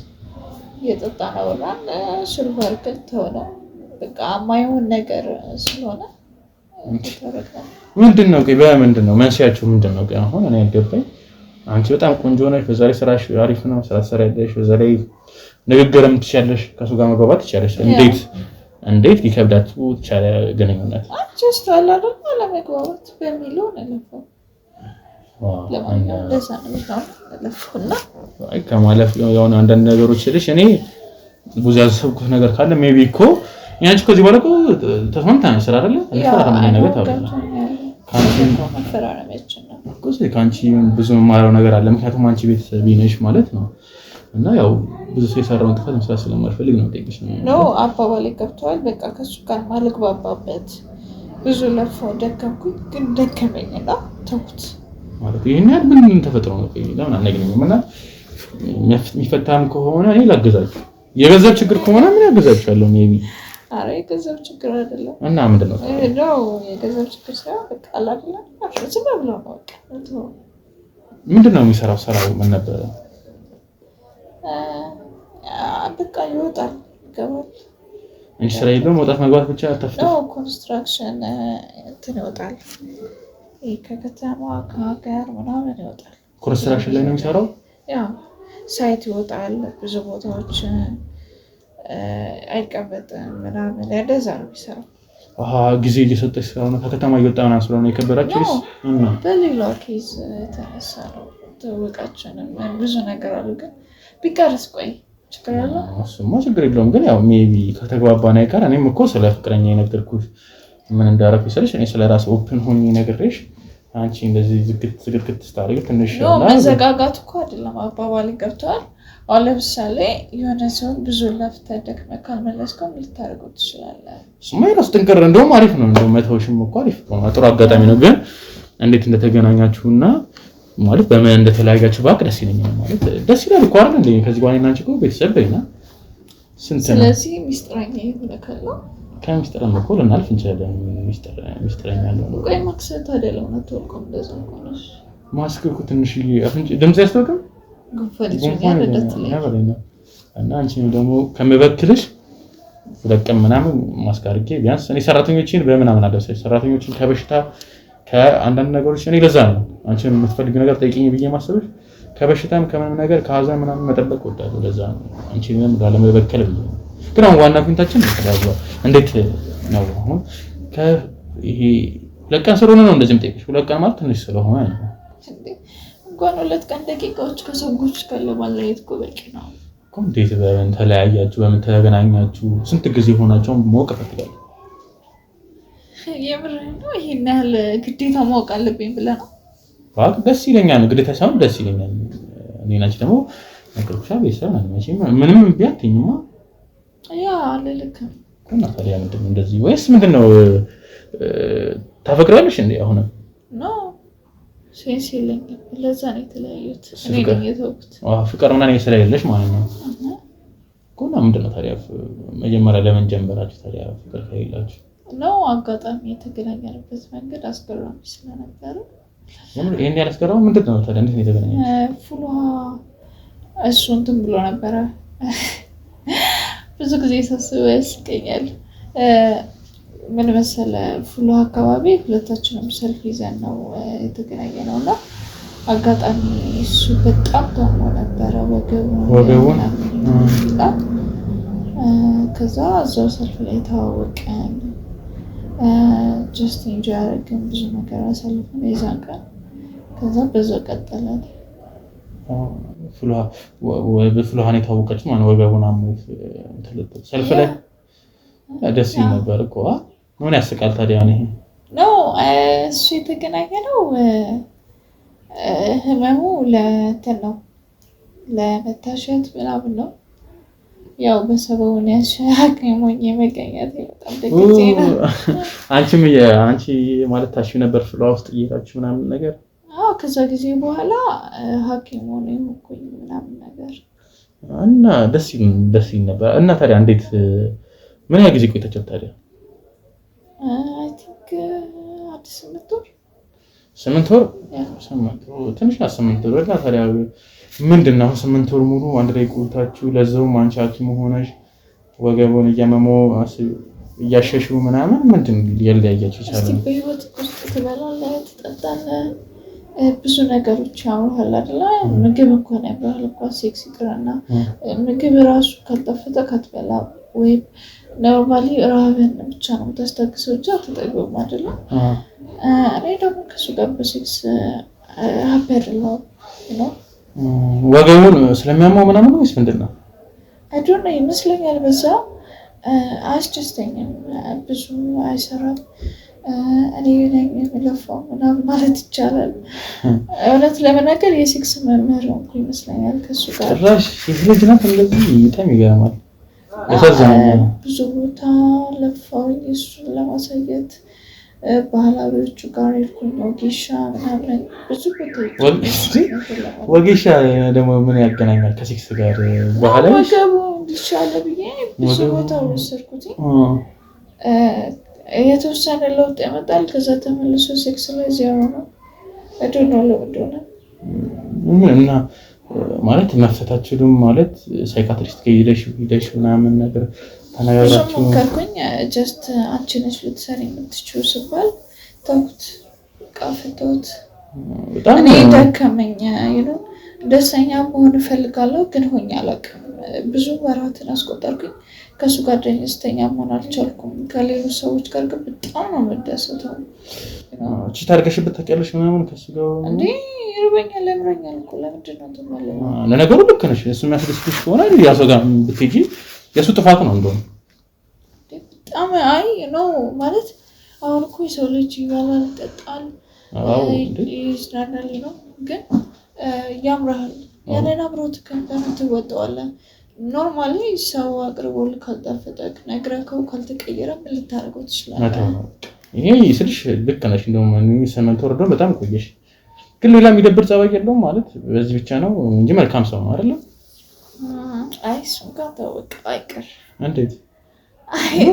የጠጣና ወራን ሱልቫር ከተወና በቃ ማይሆን ነገር ስለሆነ ምንድነው በምንድነው መንስያችሁ ምንድነው አሁን እኔ ያልገባኝ አንቺ በጣም ቆንጆ ነሽ በዛ ላይ ስራሽ አሪፍ ነው ስራ ያለሽ በዛ ላይ ንግግርም ትችያለሽ ከሱ ጋር መግባባት ትችያለሽ እንዴት ሊከብዳችሁ ትቻለ ግንኙነት ጀስት አላደለ ለመግባባት በሚለው ነው ለማንኛውም ለዛ ነው ለፍኩና አይ ከማለፍ የሆነ አንዳንድ ነገሮች ልሽ እኔ ብዙ ያሰብኩት ነገር ካለ ሜቢ እኮ ያንቺ ከዚህ በኋላ እኮ ተስማምተናል ስራ አይደለ እንፈራረም ነገር ታውቃለህ ካንቺ ብዙ ማረው ነገር አለ ምክንያቱም አንቺ ቤተሰብ ነሽ ማለት ነው እና ያው ብዙ ሰው የሰራውን ጥፋት መስራት ስለማልፈልግ ነው ጠይቅሽ ነው አባባሌ ገብቷል በቃ ከሱ ጋር ማልግባባበት ብዙ ለፎ ደከምኩኝ ግን ደከመኝና ተውት ማለት ይሄን ያህል ምን ተፈጥሮ ነው ለምን አናገኝም እና የሚፈታም ከሆነ እኔ ላገዛችሁ የገንዘብ ችግር ከሆነ ምን ያገዛችኋለሁ ሜቢ አረ የገንዘብ ችግር አይደለም እና ምንድነው ነው የገንዘብ ችግር ሳይሆን በቃ አይደለም ዝም ብሎ ነው በቃ ምንድነው የሚሰራው ስራው ምን ነበር በቃ ይወጣል ገባል እንጂ ስራ የለውም መውጣት መግባት ብቻ ተፍተፍ ነው ኮንስትራክሽን እንትን ይወጣል ከከተማ ከሀገር ምናምን ይወጣል ኮንስትራክሽን ላይ ነው የሚሰራው ያ ሳይት ይወጣል ብዙ ቦታዎች አይቀበጥም ምናምን እንደዛ ነው የሚሰራው ጊዜ እየሰጠች ስለሆነ ከከተማ እየወጣ ምናምን ስለሆነ የከበዳችሁስ በሌላ ኬዝ የተነሳ ነው ተወቃችንም ብዙ ነገር አሉ ግን ቢቀርስ ቆይ ችግር አለው እሱማ ችግር የለውም ግን ያው ሜቢ ከተግባባን አይቀር እኔም እኮ ስለ ፍቅረኛ የነገርኩሽ ምን እንዳደረኩ ይሰልሽ እኔ ስለራስ ኦፕን ሆኜ ነግሬሽ አንቺ እንደዚህ ዝግት ስታደርጊ ትንሽ ነው መዘጋጋት እኮ አይደለም አባባል ገብቷል አሁን ለምሳሌ የሆነ ሰው ብዙ ለፍተህ ደክመህ ካልመለስከው ልታደርገው ትችላለህ እሱማ የራስ ጥንቅር እንደውም አሪፍ ነው እንደውም መተውሽም እኮ አሪፍ ነው ጥሩ አጋጣሚ ነው ግን እንዴት እንደተገናኛችሁና ማለት በምን እንደተለያያችሁ ባክ ደስ ይለኛል ማለት ደስ ይላል እኮ አይደል እንዴ ከዚህ በኋላ እናንቺ እኮ ቤተሰብ በይና ስለዚህ ሚስጥረኛ ይሆነካለው ከሚስጥረኛ እኮ ልናልፍ እንችላለን ሚስጥረኛ ነው ቆይ ማክሰት አይደለም ነው ተወልቆም እንደዛ ነው ማስክ እኮ ትንሽ አፍንጭ ድምጽ ያስተውቅም ጉንፋን ይችላል እና አንቺ ደግሞ ከመበክልሽ ለቀም ምናምን ማስካርጌ ቢያንስ እኔ ሰራተኞችን በምናምን አደረሰች ሰራተኞችን ከበሽታ ከአንዳንድ ነገሮች እኔ ለዛ ነው አንቺን የምትፈልግ ነገር ጠይቂኝ ብዬ ማሰብሽ ከበሽታም ከምን ነገር ከሀዘን ምናምን መጠበቅ ወዳለሁ ለዛ ነው አንቺንም ላለመበከል ብዬ ግን አሁን ዋና ፊንታችን ተዳውሏል እንዴት ነው አሁን ከይሄ ለቀን ስለሆነ ነው እንደዚህም ጠይቅሽ ለቀን ማለት ትንሽ ስለሆነ እንኳን ሁለት ቀን ደቂቃዎች ከሰዎች ጋር ለማለየት እኮ በቂ ነው እኮ እንዴት በምን ተለያያችሁ በምን ተገናኛችሁ ስንት ጊዜ ሆናችሁ ማወቅ እፈልጋለሁ የምር ነው ይሄን ያህል ግዴታ ማወቅ አለብኝ ብለህ ነው ባክ ደስ ይለኛል ግዴታ ሳይሆን ደስ ይለኛል እኔ ናች ደግሞ ነክሩሻ ቤተሰብ ነኝ ምንም ቢያትኝማ ያ አለልከም እና ታዲያ ምንድነው እንደዚህ ወይስ ምንድነው ታፈቅራለሽ እንዴ አሁን ነው ሴንስ የለኝም ለዛ ነው የተለያዩት እኔ ነኝ የተውኩት ፍቅር ምናምን ስለሌለሽ ማለት ነው ኮና ምንድነው ታዲያ መጀመሪያ ለምን ጀመራችሁ ታዲያ ፍቅር ከሌላችሁ ነው አጋጣሚ የተገናኘንበት መንገድ አስገራሚ ስለነበረ ይሄን ያላስገራው ምንድነው ታዲያ እንዴት ነው የተገናኘው ፉሉሃ እሱ እንትን ብሎ ነበረ ብዙ ጊዜ ሳስበው ያስቀኛል ምን መሰለህ ፉሉሃ አካባቢ ሁለታችንም ሰልፍ ይዘን ነው የተገናኘነውና አጋጣሚ እሱ በጣም ታሞ ነበረ ወገቡን ከዛ እዛው ሰልፍ ላይ ተዋወቅን ጀስት ኢንጆይ አደረግን ብዙ ነገር አሳልፈን የዛን ቀን ከዛ በዛው ቀጠለን በፍሉሃ ነው የታወቀችው ማለት ወገቡን አሞት ሰልፍ ላይ ደስ ይል ነበር እኮ ምን ያስቃል ታዲያ ነው እሱ የተገናኘነው ህመሙ ለእንትን ነው ለመታሸት ምናምን ነው። ያው በሰበውን ያሻክሞኝ መገኘት በጣም ደግዜ ነው። አንቺ ማለት ታሽው ነበር ፍሏ ውስጥ እየታችሁ ምናምን ነገር? አዎ ከዛ ጊዜ በኋላ ሐኪም ሆነ የሆንኩኝ ምናምን ነገር እና ደስ ይል ነበር። እና ታዲያ እንዴት ምን ያህል ጊዜ ቆይታችሁ ታዲያ? አይ ቲንክ አዲስ 8 ወር ትንሽ 8 ወር በቃ። ታዲያ ምንድን ነው 8 ወር ሙሉ አንድ ላይ ቆይታችሁ ለዛውም አንቺ ሐኪም ሆነሽ ወገቡን እያመመው እያሸሽው ምናምን ምንድን ሊያያችሁ ይችላል? እስቲ በህይወት ውስጥ ትበላለህ፣ ትጠጣለህ፣ ብዙ ነገሮች ያምራል አይደል? ምግብ እንኳን ያምራል እንኳን ሴክስ ይቅርና ምግብ ራሱ ካልጣፈጠ ካትበላ ወይ ኖርማሊ ረሃብን ብቻ ነው የምታስታግሰው እንጂ አትጠግብም አይደል? እኔ ደግሞ ከሱ ጋር በሴክስ ሀፒ አይደለሁም ነው። ወገቡን ስለሚያመው ምናምን ወይስ ምንድን ነው? አይ ዶንት ኖ ይመስለኛል። በዛ አያስደስተኝም፣ ብዙ አይሰራም። እኔ ነኝ የምለፋው ምናምን ማለት ይቻላል። እውነት ለመናገር የሴክስ መምህር ሆንኩ ይመስለኛል ከሱ ጋር። ጭራሽ ልጅ ናት እንደዚህ በጣም ይገርማል። ያሳዝናል። ብዙ ቦታ ለፋውኝ እሱን ለማሳየት ባህላዊዎቹ ጋር ሄድኩኝ። ወጌሻ ምናምን ብዙ ወጌሻ ደግሞ ምን ያገናኛል ከሴክስ ጋር? ባህላዊ ወገቡ እንዲሻለ ብዬ ብዙ ቦታ ወሰድኩት። የተወሰነ ለውጥ ያመጣል። ከዛ ተመልሶ ሴክስ ላይ ዜሮ ነው። እዶኖ ለወዶነ እና ማለት መፈታችሁም ማለት ሳይካትሪስት ሄደሽ ምናምን ነገር ተነጋግራችሁ? ሞከርኩኝ። ጀስት አንቺ ነሽ ልትሰሪ የምትችይው ስባል ተውኩት፣ በቃ ፈተውት። እኔ ደከመኝ። ደስተኛ መሆን እፈልጋለሁ ግን ሆኜ አላውቅም። ብዙ ወራትን አስቆጠርኩኝ። ከሱ ጋር ደስተኛ መሆን አልቻልኩም። ከሌሎች ሰዎች ጋር ግን በጣም ነው የምደሰተው። ቺት አድርገሽበት ታውቂያለሽ ምናምን ከሱ ጋር? እንዴ ይርበኛል፣ ያምረኛል እኮ ለምንድን ነው ትባለው? ለነገሩ ልክ ነሽ። እሱ የሚያስደስትሽ ከሆነ ያ ሰው ጋር ብትሄጂ የእሱ ጥፋት ነው እንደውም። በጣም አይ ነው ማለት አሁን እኮ የሰው ልጅ ይበላል፣ ይጠጣል፣ ይዝናናል ነው። ግን ያምራል። ያንን አብሮት ከንፈር ትወጣዋለህ። ኖርማሊ ሰው አቅርቦ ካልጣፈጠክ ነግረከው ካልተቀየረ ምን ልታደርገው ትችላለህ? ይሄ ስልሽ ልክ ነሽ። እንደውም ሰመንት ወርዶ በጣም ቆየሽ። ግን ሌላ የሚደብር ጸባይ የለውም ማለት በዚህ ብቻ ነው እንጂ መልካም ሰው ነው አይደለም? አይ እሱን ጋር ታወቅ አይቀር። እንዴት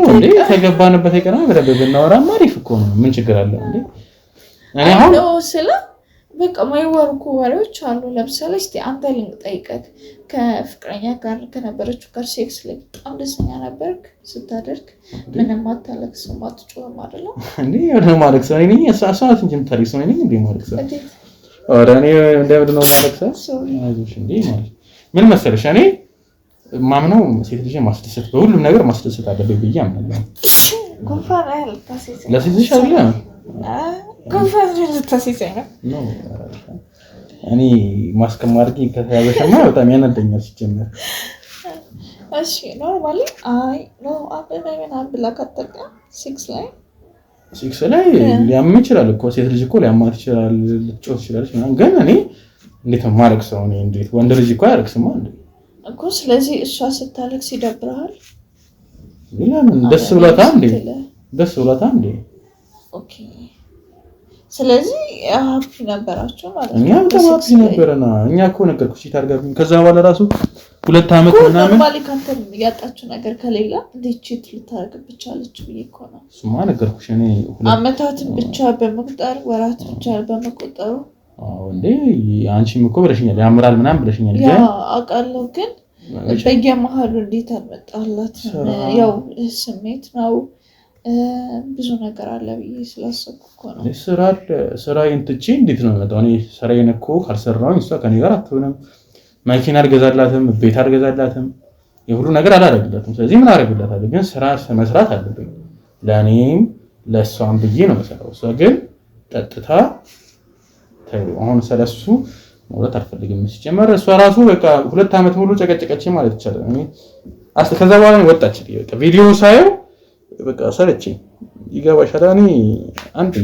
እንዴ ተገባንበት አይቀርም። በደንብ ብናወራማ አሪፍ እኮ ነው። ምን ችግር አለ እንዴ? እኔ አሁን ስለ በቃ ማይወሩ እኮ ወሬዎች አሉ። ለምሳሌ እስቲ አንተ ልንጠይቀህ፣ ከፍቅረኛ ጋር ከነበረችው ጋር ሴክስ ላይ በጣም ደስተኛ ነበርክ ስታደርግ? ምንም አታለቅስም አትጮህም አይደለም እንዴ? ወደ ማለቅስ እኔ ነኝ አሳሳት እንጂ የምታለቅስ እኔ ነኝ እንዴ? ማለቅስ ኧረ እኔ እንደምንድን ነው ማለቅስ? አይዞሽ እንዴ ማለት ምን መሰለሽ፣ እኔ ማምነው ሴት ልጅ ማስደሰት በሁሉም ነገር ማስደሰት አለብኝ ብዬ አምናለሁ። ጉንፋን አይልታሴት ለሴት ልጅ አይደለ ጉንፋን አይልታሴት ነው። እኔ ማስከም አድርጌ ከተያዘሽማ በጣም ያናደኛል ሲጀመር። እሺ ኖርማሊ አይ ኖ አበበ ምናምን ብላ ካጠቃ ሴክስ ላይ ሊያም ይችላል እኮ ሴት ልጅ እኮ ሊያማት ይችላል፣ ልትጮህ ትችላለች ምናምን። ግን እኔ እንዴት ነው ማለቅሰው? እኔ እንዴት ወንድ ልጅ እኮ አያለቅስማ እንዴ እኮ። ስለዚህ እሷ ስታለቅስ ይደብርሃል? ለምን? ደስ ብሏታ እንዴ? ደስ ብሏታ እንዴ? ኦኬ። ስለዚህ ሀፒ ነበራችሁ ማለት ነው? እኛ በጣም ሀፒ ነበርና እኛ እኮ ነገርኩሽ ታርጋብኝ። ከዛ በኋላ ራሱ 2 አመት ምናምን ማለት ካንተ ያጣችሁ ነገር ከሌላ እንዴት ቺት ልታረግብህ ቻለች ብዬ እኮ ነው። እሱማ ነገርኩሽ። እኔ አመታትን ብቻ በመቁጠር ወራት ብቻ በመቆጠሩ እንዴ አንቺም እኮ ብለሽኛል ያምራል ምናምን ብለሽኛል። ያ አውቃለሁ፣ ግን በየመሃሉ እንዴት አልመጣላት? ያው ስሜት ነው ብዙ ነገር አለ ብዬ ስላሰብኩ እኮ ነው። ስራዬን ትቼ እንዴት ነው የምመጣው? እኔ ስራዬን እኮ ካልሰራሁኝ እሷ ከኔ ጋር አትሆንም። መኪና አልገዛላትም፣ ቤት አልገዛላትም፣ የሁሉ ነገር አላደርግላትም። ስለዚህ ምን አደርግላታለሁ? ግን ስራ መስራት አለብኝ። ለእኔም ለእሷም ብዬ ነው የምሰራው። እሷ ግን ጠጥታ አሁን ስለሱ ማለት አልፈልግም። ሲጀመር እሷ ራሱ በቃ 2 አመት ሙሉ ጨቀጨቀች ማለት ይቻላል። እኔ ከዛ በኋላ ወጣች። በቃ ቪዲዮ ሳየው በቃ ሰለቸኝ። ይገባሻል? እኔ አንድ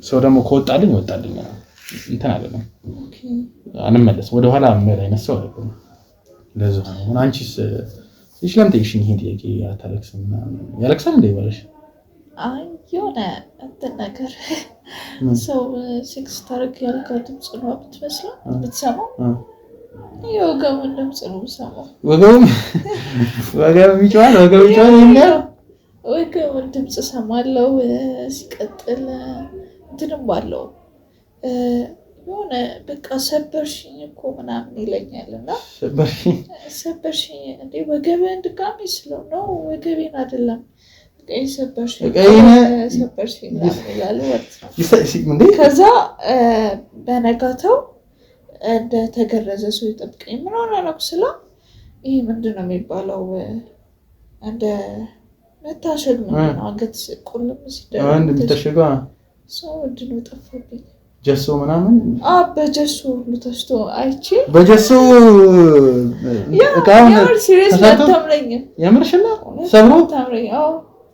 ሰው ደግሞ ከወጣልኝ እንትን አይደለም አንመለስም ወደኋላ አይነት ሰው አይደለም ለዛ ነው አንቺስ እሺ ለምን ጠይቅሽኝ ይሄን ጥያቄ አታለቅስም ያለቅሳል እንደ ይባልሽ አይ የሆነ እንትን ነገር ሰው ሴክስ ታረግ ያልከው ድምፅ ነው ብትመስለው ብትሰማው የወገቡን ድምፅ ነው የምሰማው ወገቡን ይጫዋል ወገቡን ድምፅ እሰማለሁ ሲቀጥል እንትንም ባለው የሆነ በቃ ሰበርሽኝ እኮ ምናምን ይለኛልና ሰበርሽኝ እንዴ ወገቤን ድጋሚ ስለው ነው ወገቤን አይደለም ሰበርሽኝ ይላል ከዛ በነጋታው እንደተገረዘ ሰው ይጠብቀኝ ምን ሆነ ነው ስለው ይሄ ምንድን ነው የሚባለው እንደ መታሸግ ምንድን ነው አንገት ቁልም ሲደረግ ሰው ምንድን ነው ጠፋብኝ ጀሶ ምናምን በጀሶ ሁሉ ተሽቶ አይቼ በጀሶ እቃውን የምርሽና ሰብሮ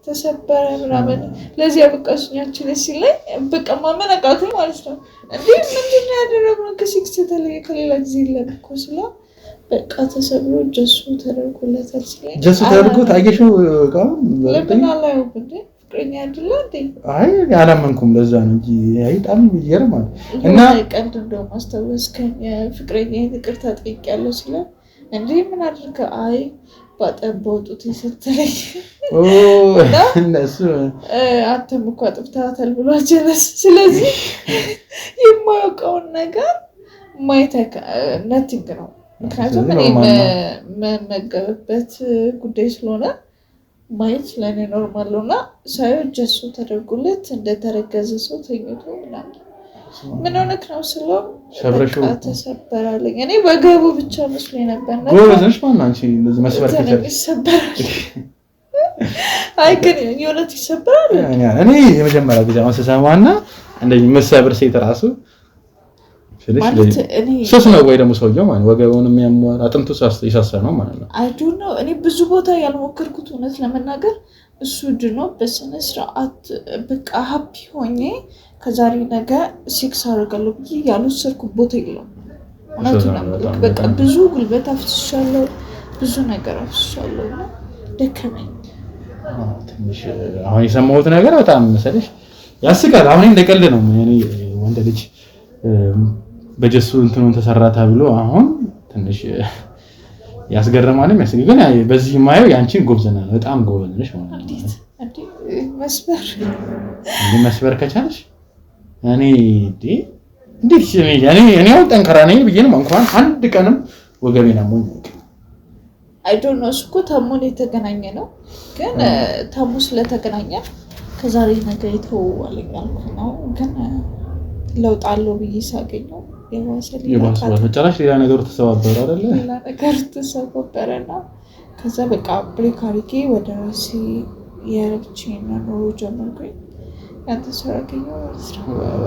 ተሰበረ ምናምን ለዚህ ያበቃሽኛችን ሲለኝ በቃ ማመነቃቱኝ ማለት ነው እንዴ ምንድን ነው ያደረግነው ከሲክስ የተለየ ከሌላ ጊዜ የለም እኮ ስለው በቃ ተሰብሮ ጀሶ ተደርጎለታል ሲለኝ ጀሶ ተደርጎ ታየሽው እቃውን ለምን አላየውም እንዴ ፍቅረኛ አይደለ እንዴ አይ አላመንኩም ለዛ ነው እንጂ አይጣም ይገርማል እና ቀንድ እንደው ማስተዋወስከኝ ፍቅረኛ ይቅርታ ጠይቄያለሁ ሲለው እንዴ ምን አድርገ አይ ባጠቦጡት ይሰተለኝ እነሱ አንተም እኮ አጥፍተሃታል ብሎ አጀለስ ስለዚህ የማያውቀውን ነገር ማይተካ ነቲንግ ነው ምክንያቱም እኔ መመገብበት ጉዳይ ስለሆነ ማየት ለኔ ኖርማል ነውና ሳይው ጀሱ ተደርጎለት እንደተረገዘ ሰው ተኝቶ ምናምን ምን ሆነክ ነው ስለው በቃ ተሰበራለኝ እኔ በገቡ ብቻ መስሎኝ ነበር ነው ጎበዝሽ ማን አንቺ እንደዚህ መስበር ይሰበራል አይ ግን የሆነት ይሰበራል እኔ የመጀመሪያ ጊዜ ማሰሳማና እንደዚህ መሰበር ሴት ራሱ ማለት እኔ ሶስ ነው ወይ ደግሞ ሰውየው ማለት ወገቡንም ያሟል አጥንቱ ይሳሳል ነው ማለት ነው አይ ዶንት ኖ እኔ ብዙ ቦታ ያልሞከርኩት እውነት ለመናገር እሱ ድኖ በስነ ስርዓት በቃ ሃፒ ሆኜ ከዛሬ ነገ ሴክስ አደርጋለሁ ብዬ ያልወሰድኩት ቦታ የለም እውነት ነው በቃ ብዙ ጉልበት አፍስሻለሁ ብዙ ነገር አፍስሻለሁ እና ደከመኝ ትንሽ አሁን የሰማሁት ነገር በጣም መሰለሽ ያስቃል አሁን እንደቀልድ ነው እኔ ወንድ ልጅ በጀሱ እንትኑን ተሰራ ተብሎ አሁን ትንሽ ያስገርማል የሚያስገኝ ግን በዚህ ማየው ያንቺን ጎብዘና በጣም ጎበዝ ነሽ ማለት ነው መስበር ከቻልሽ እኔ እንዴት እኔ ጠንካራ ነኝ ብዬ ነው እንኳን አንድ ቀንም ወገቤን አሞኝ አይ ዶንት ኖ እኮ ታሞን የተገናኘ ነው ግን ታሙ ስለተገናኘ ከዛሬ ነገ ይተዋልኝ አልኩ ነው ግን ለውጣለው ብዬ ሳገኘው የባሰ መጨረሻ ሌላ ነገር ተሰባበረ አይደለ ሌላ ነገር ተሰባበረና ከዛ በቃ ብሬክ አድርጌ ወደ ራሴ የረብቼን ኑሮ ጀመርኩኝ ያንተ ሰራተኛ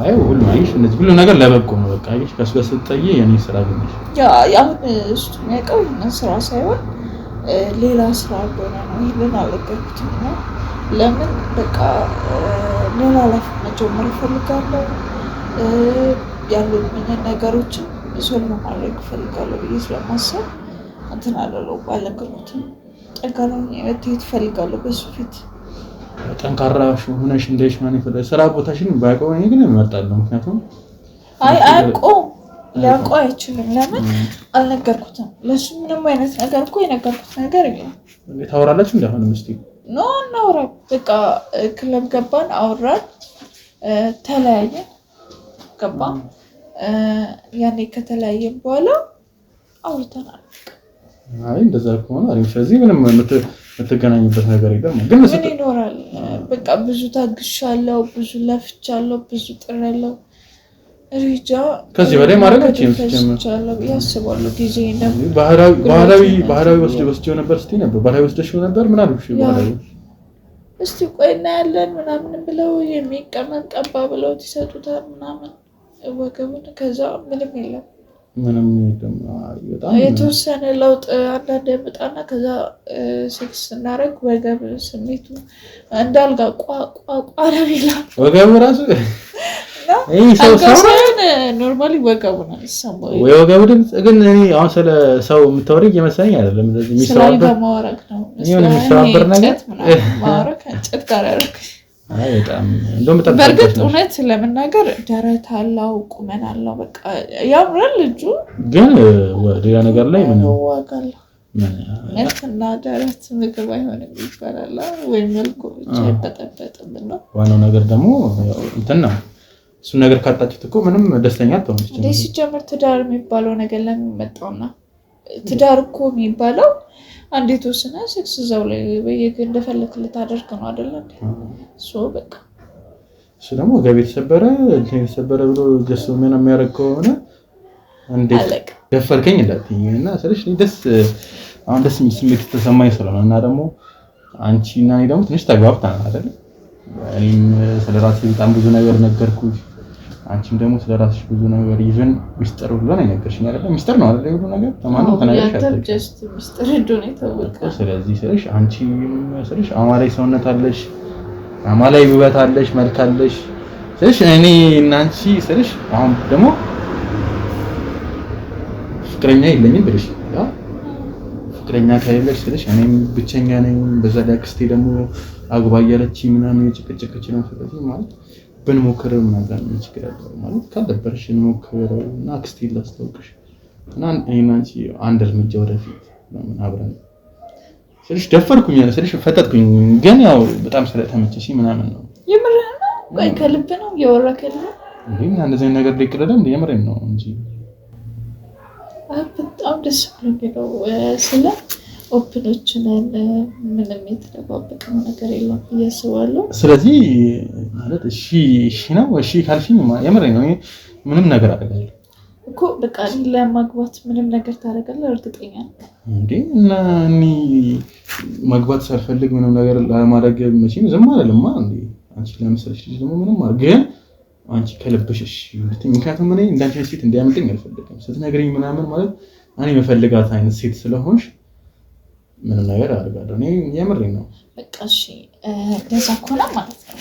አይ ሁሉ ነገር ለበጎ ነው በቃ አይሽ ከስበሰጠየ የኔ ስራ ገኘሽ አሁን እሱ የሚያውቀው ስራ ሳይሆን ሌላ ስራ እንደሆነ ነው ይሄን አልገባኝም ነው ለምን በቃ ሌላ ላይፍ መጀመር እፈልጋለሁ ያሉኝ ነገሮችን ሶልቭ ማድረግ እፈልጋለሁ ብዬ ስለማስብ እንትን አለው ባለከሩትም ጠንካራ መትሄድ እፈልጋለሁ በሱ ፊት ጠንካራ ሆነሽ እንደሽ ማን ይፈልጋል ስራ ቦታሽን ባይቆም እኔ ግን እመርጣለሁ ምክንያቱም ሊያውቀው አይችልም ለምን አልነገርኩትም ለሱ ምንም አይነት ነገር እኮ የነገርኩት ነገር የለም ታወራላችሁ እንደሆነ ምስቲ ኖ እናውራ በቃ ክለብ ገባን አወራን ተለያየን ገባ ያኔ ከተለያየን በኋላ አውርተናል አይ እንደዛ ከሆነ አሪፍ ስለዚህ ምንም የምትገናኙበት ነገር የለም ግን ምን ይኖራል በቃ ብዙ ታግሻለሁ ብዙ ለፍቻለሁ ብዙ ጥሬያለሁ ሪጃ ከዚህ በላይ ማድረግ ይችላል ያስባሉ ጊዜ ነው ባህላዊ ወስደው ነበር እስቲ ነበር ባህላዊ ወስደሽው ነበር ምን አልኩሽ ባህላዊ እስቲ ቆይና ያለን ምናምን ብለው የሚቀመጥ ቀባ ብለው ይሰጡታል ምናምን ወገቡን ከዛ ምንም የለም በጣም የተወሰነ ለውጥ አንዳንድ ያመጣና ከዛ ሴክስ እናደርግ ወገብ ስሜቱ እንዳልጋ ቋቋቋ ይላል ወገቡ ራሱ እና ኖርማሊ ወገቡ ነው የሚሰማው ወይ ወገቡ ድምፅ ግን እኔ አሁን ስለ ሰው የምታወሪ እየመሰለኝ አይደለም። እንደዚህ የሚሰማበት ነገር ማውራት ከእንጨት ጋር ያደረግሽ በጣም እንደውም በእርግጥ እውነት ለመናገር ደረት አለው ቁመና አለው በቃ ያምራል ልጁ ግን ሌላ ነገር ላይ ምን ዋጋለ መልክና ደረት ምግብ አይሆንም ይባላል ወይ መልኩ ብቻ ይበጠበጥም ነው ዋናው ነገር ደግሞ እንትን ነው እሱ ነገር ካጣችሁት እኮ ምንም ደስተኛ አትሆኑም እንዴ ሲጀምር ትዳር የሚባለው ነገር ለምን መጣውና ትዳር እኮ የሚባለው አንዴት ወሰነ ሴክስ ዘው ላይ በየግል እንደፈለክ ልታደርግ ነው አይደል እንዴ ሶ በቃ እሱ ደግሞ ገቤት ተሰበረ እንትን ተሰበረ ብሎ ጀሶ ምን የሚያደርግ ከሆነ እንዴ ደፈርከኝ እንዳትይኝና ስለሽ ደስ አሁን ደስ ስሜት ተሰማኝ ስለሆነ እና ደግሞ አንቺና እኔ ደግሞ ትንሽ ተግባብተናል አይደል እኔም ስለራሴ በጣም ብዙ ነገር ነገርኩሽ አንቺም ደግሞ ስለራስሽ ብዙ ነገር ይዘን ሚስጥር ሁሉ ነው ነገርሽኝ አይደል ሚስጥር ነው አይደል ሁሉ ነገር ተማነው ተናገርሽ አይደል ጀስት ሚስጥር እንደሆነ ተወቀ ስለዚህ ስለሽ አንቺም ስለሽ አማላይ ሰውነት አለሽ አማላይ ውበት አለሽ መልክ አለሽ ስለሽ እኔ እና አንቺ ስለሽ አሁን ደግሞ ፍቅረኛ የለኝም ብለሽ ያ ፍቅረኛ ከሌለሽ ስለሽ እኔም ብቸኛ ነኝ በዛ ላይ አክስቴ ደግሞ አግባ እያለች ምናምን የጭቅጭቅች ነው ስለዚህ ማለት ብንሞክር ነገር ምን ችግር አለው ማለት ካደበርሽ እንሞክረውና አክስቴ ላስታውቅሽ እና እኔና አንቺ አንድ እርምጃ ወደፊት ምናምን አብረን ስለሽ ደፈርኩኝ ስለሽ ፈጠጥኩኝ ግን ያው በጣም ስለተመቸሽ ምናምን ነው የምርህ ነው ወይ ከልብ ነው የወራከለ እንዴ እንደዚህ ነገር ሊቀርደ እንዴ የምሬን ነው እንጂ በጣም ደስ ብሎኝ ነው ስለ ኦፕኖችን ምንም የተደባበቀ ነገር የለም እያስባለሁ ስለዚህ ማለት እሺ ነው እሺ ካልሽኝ የምሬን ነው ምንም ነገር አደርጋለሁ እኮ በቃ ለማግባት ምንም ነገር ታደርጋለህ እርግጠኛ ነኝ እንዴ እና እኔ ማግባት ሳልፈልግ ምንም ነገር ለማድረግ መቼም ዝም አልልማ እንዴ አንቺ ለምሳሌ ደግሞ ምንም ግን አንቺ ከልብሽ እሺ ምክንያቱም እኔ እንዳንቺ ሴት እንዲያመልጠኝ አልፈልግም ስትነግረኝ ምናምን ማለት እኔ መፈልጋት አይነት ሴት ስለሆንሽ ምንም ነገር አደርጋለሁ እኔ የምሬን ነው በቃ እሺ ደዛ ኮላ ማለት ነው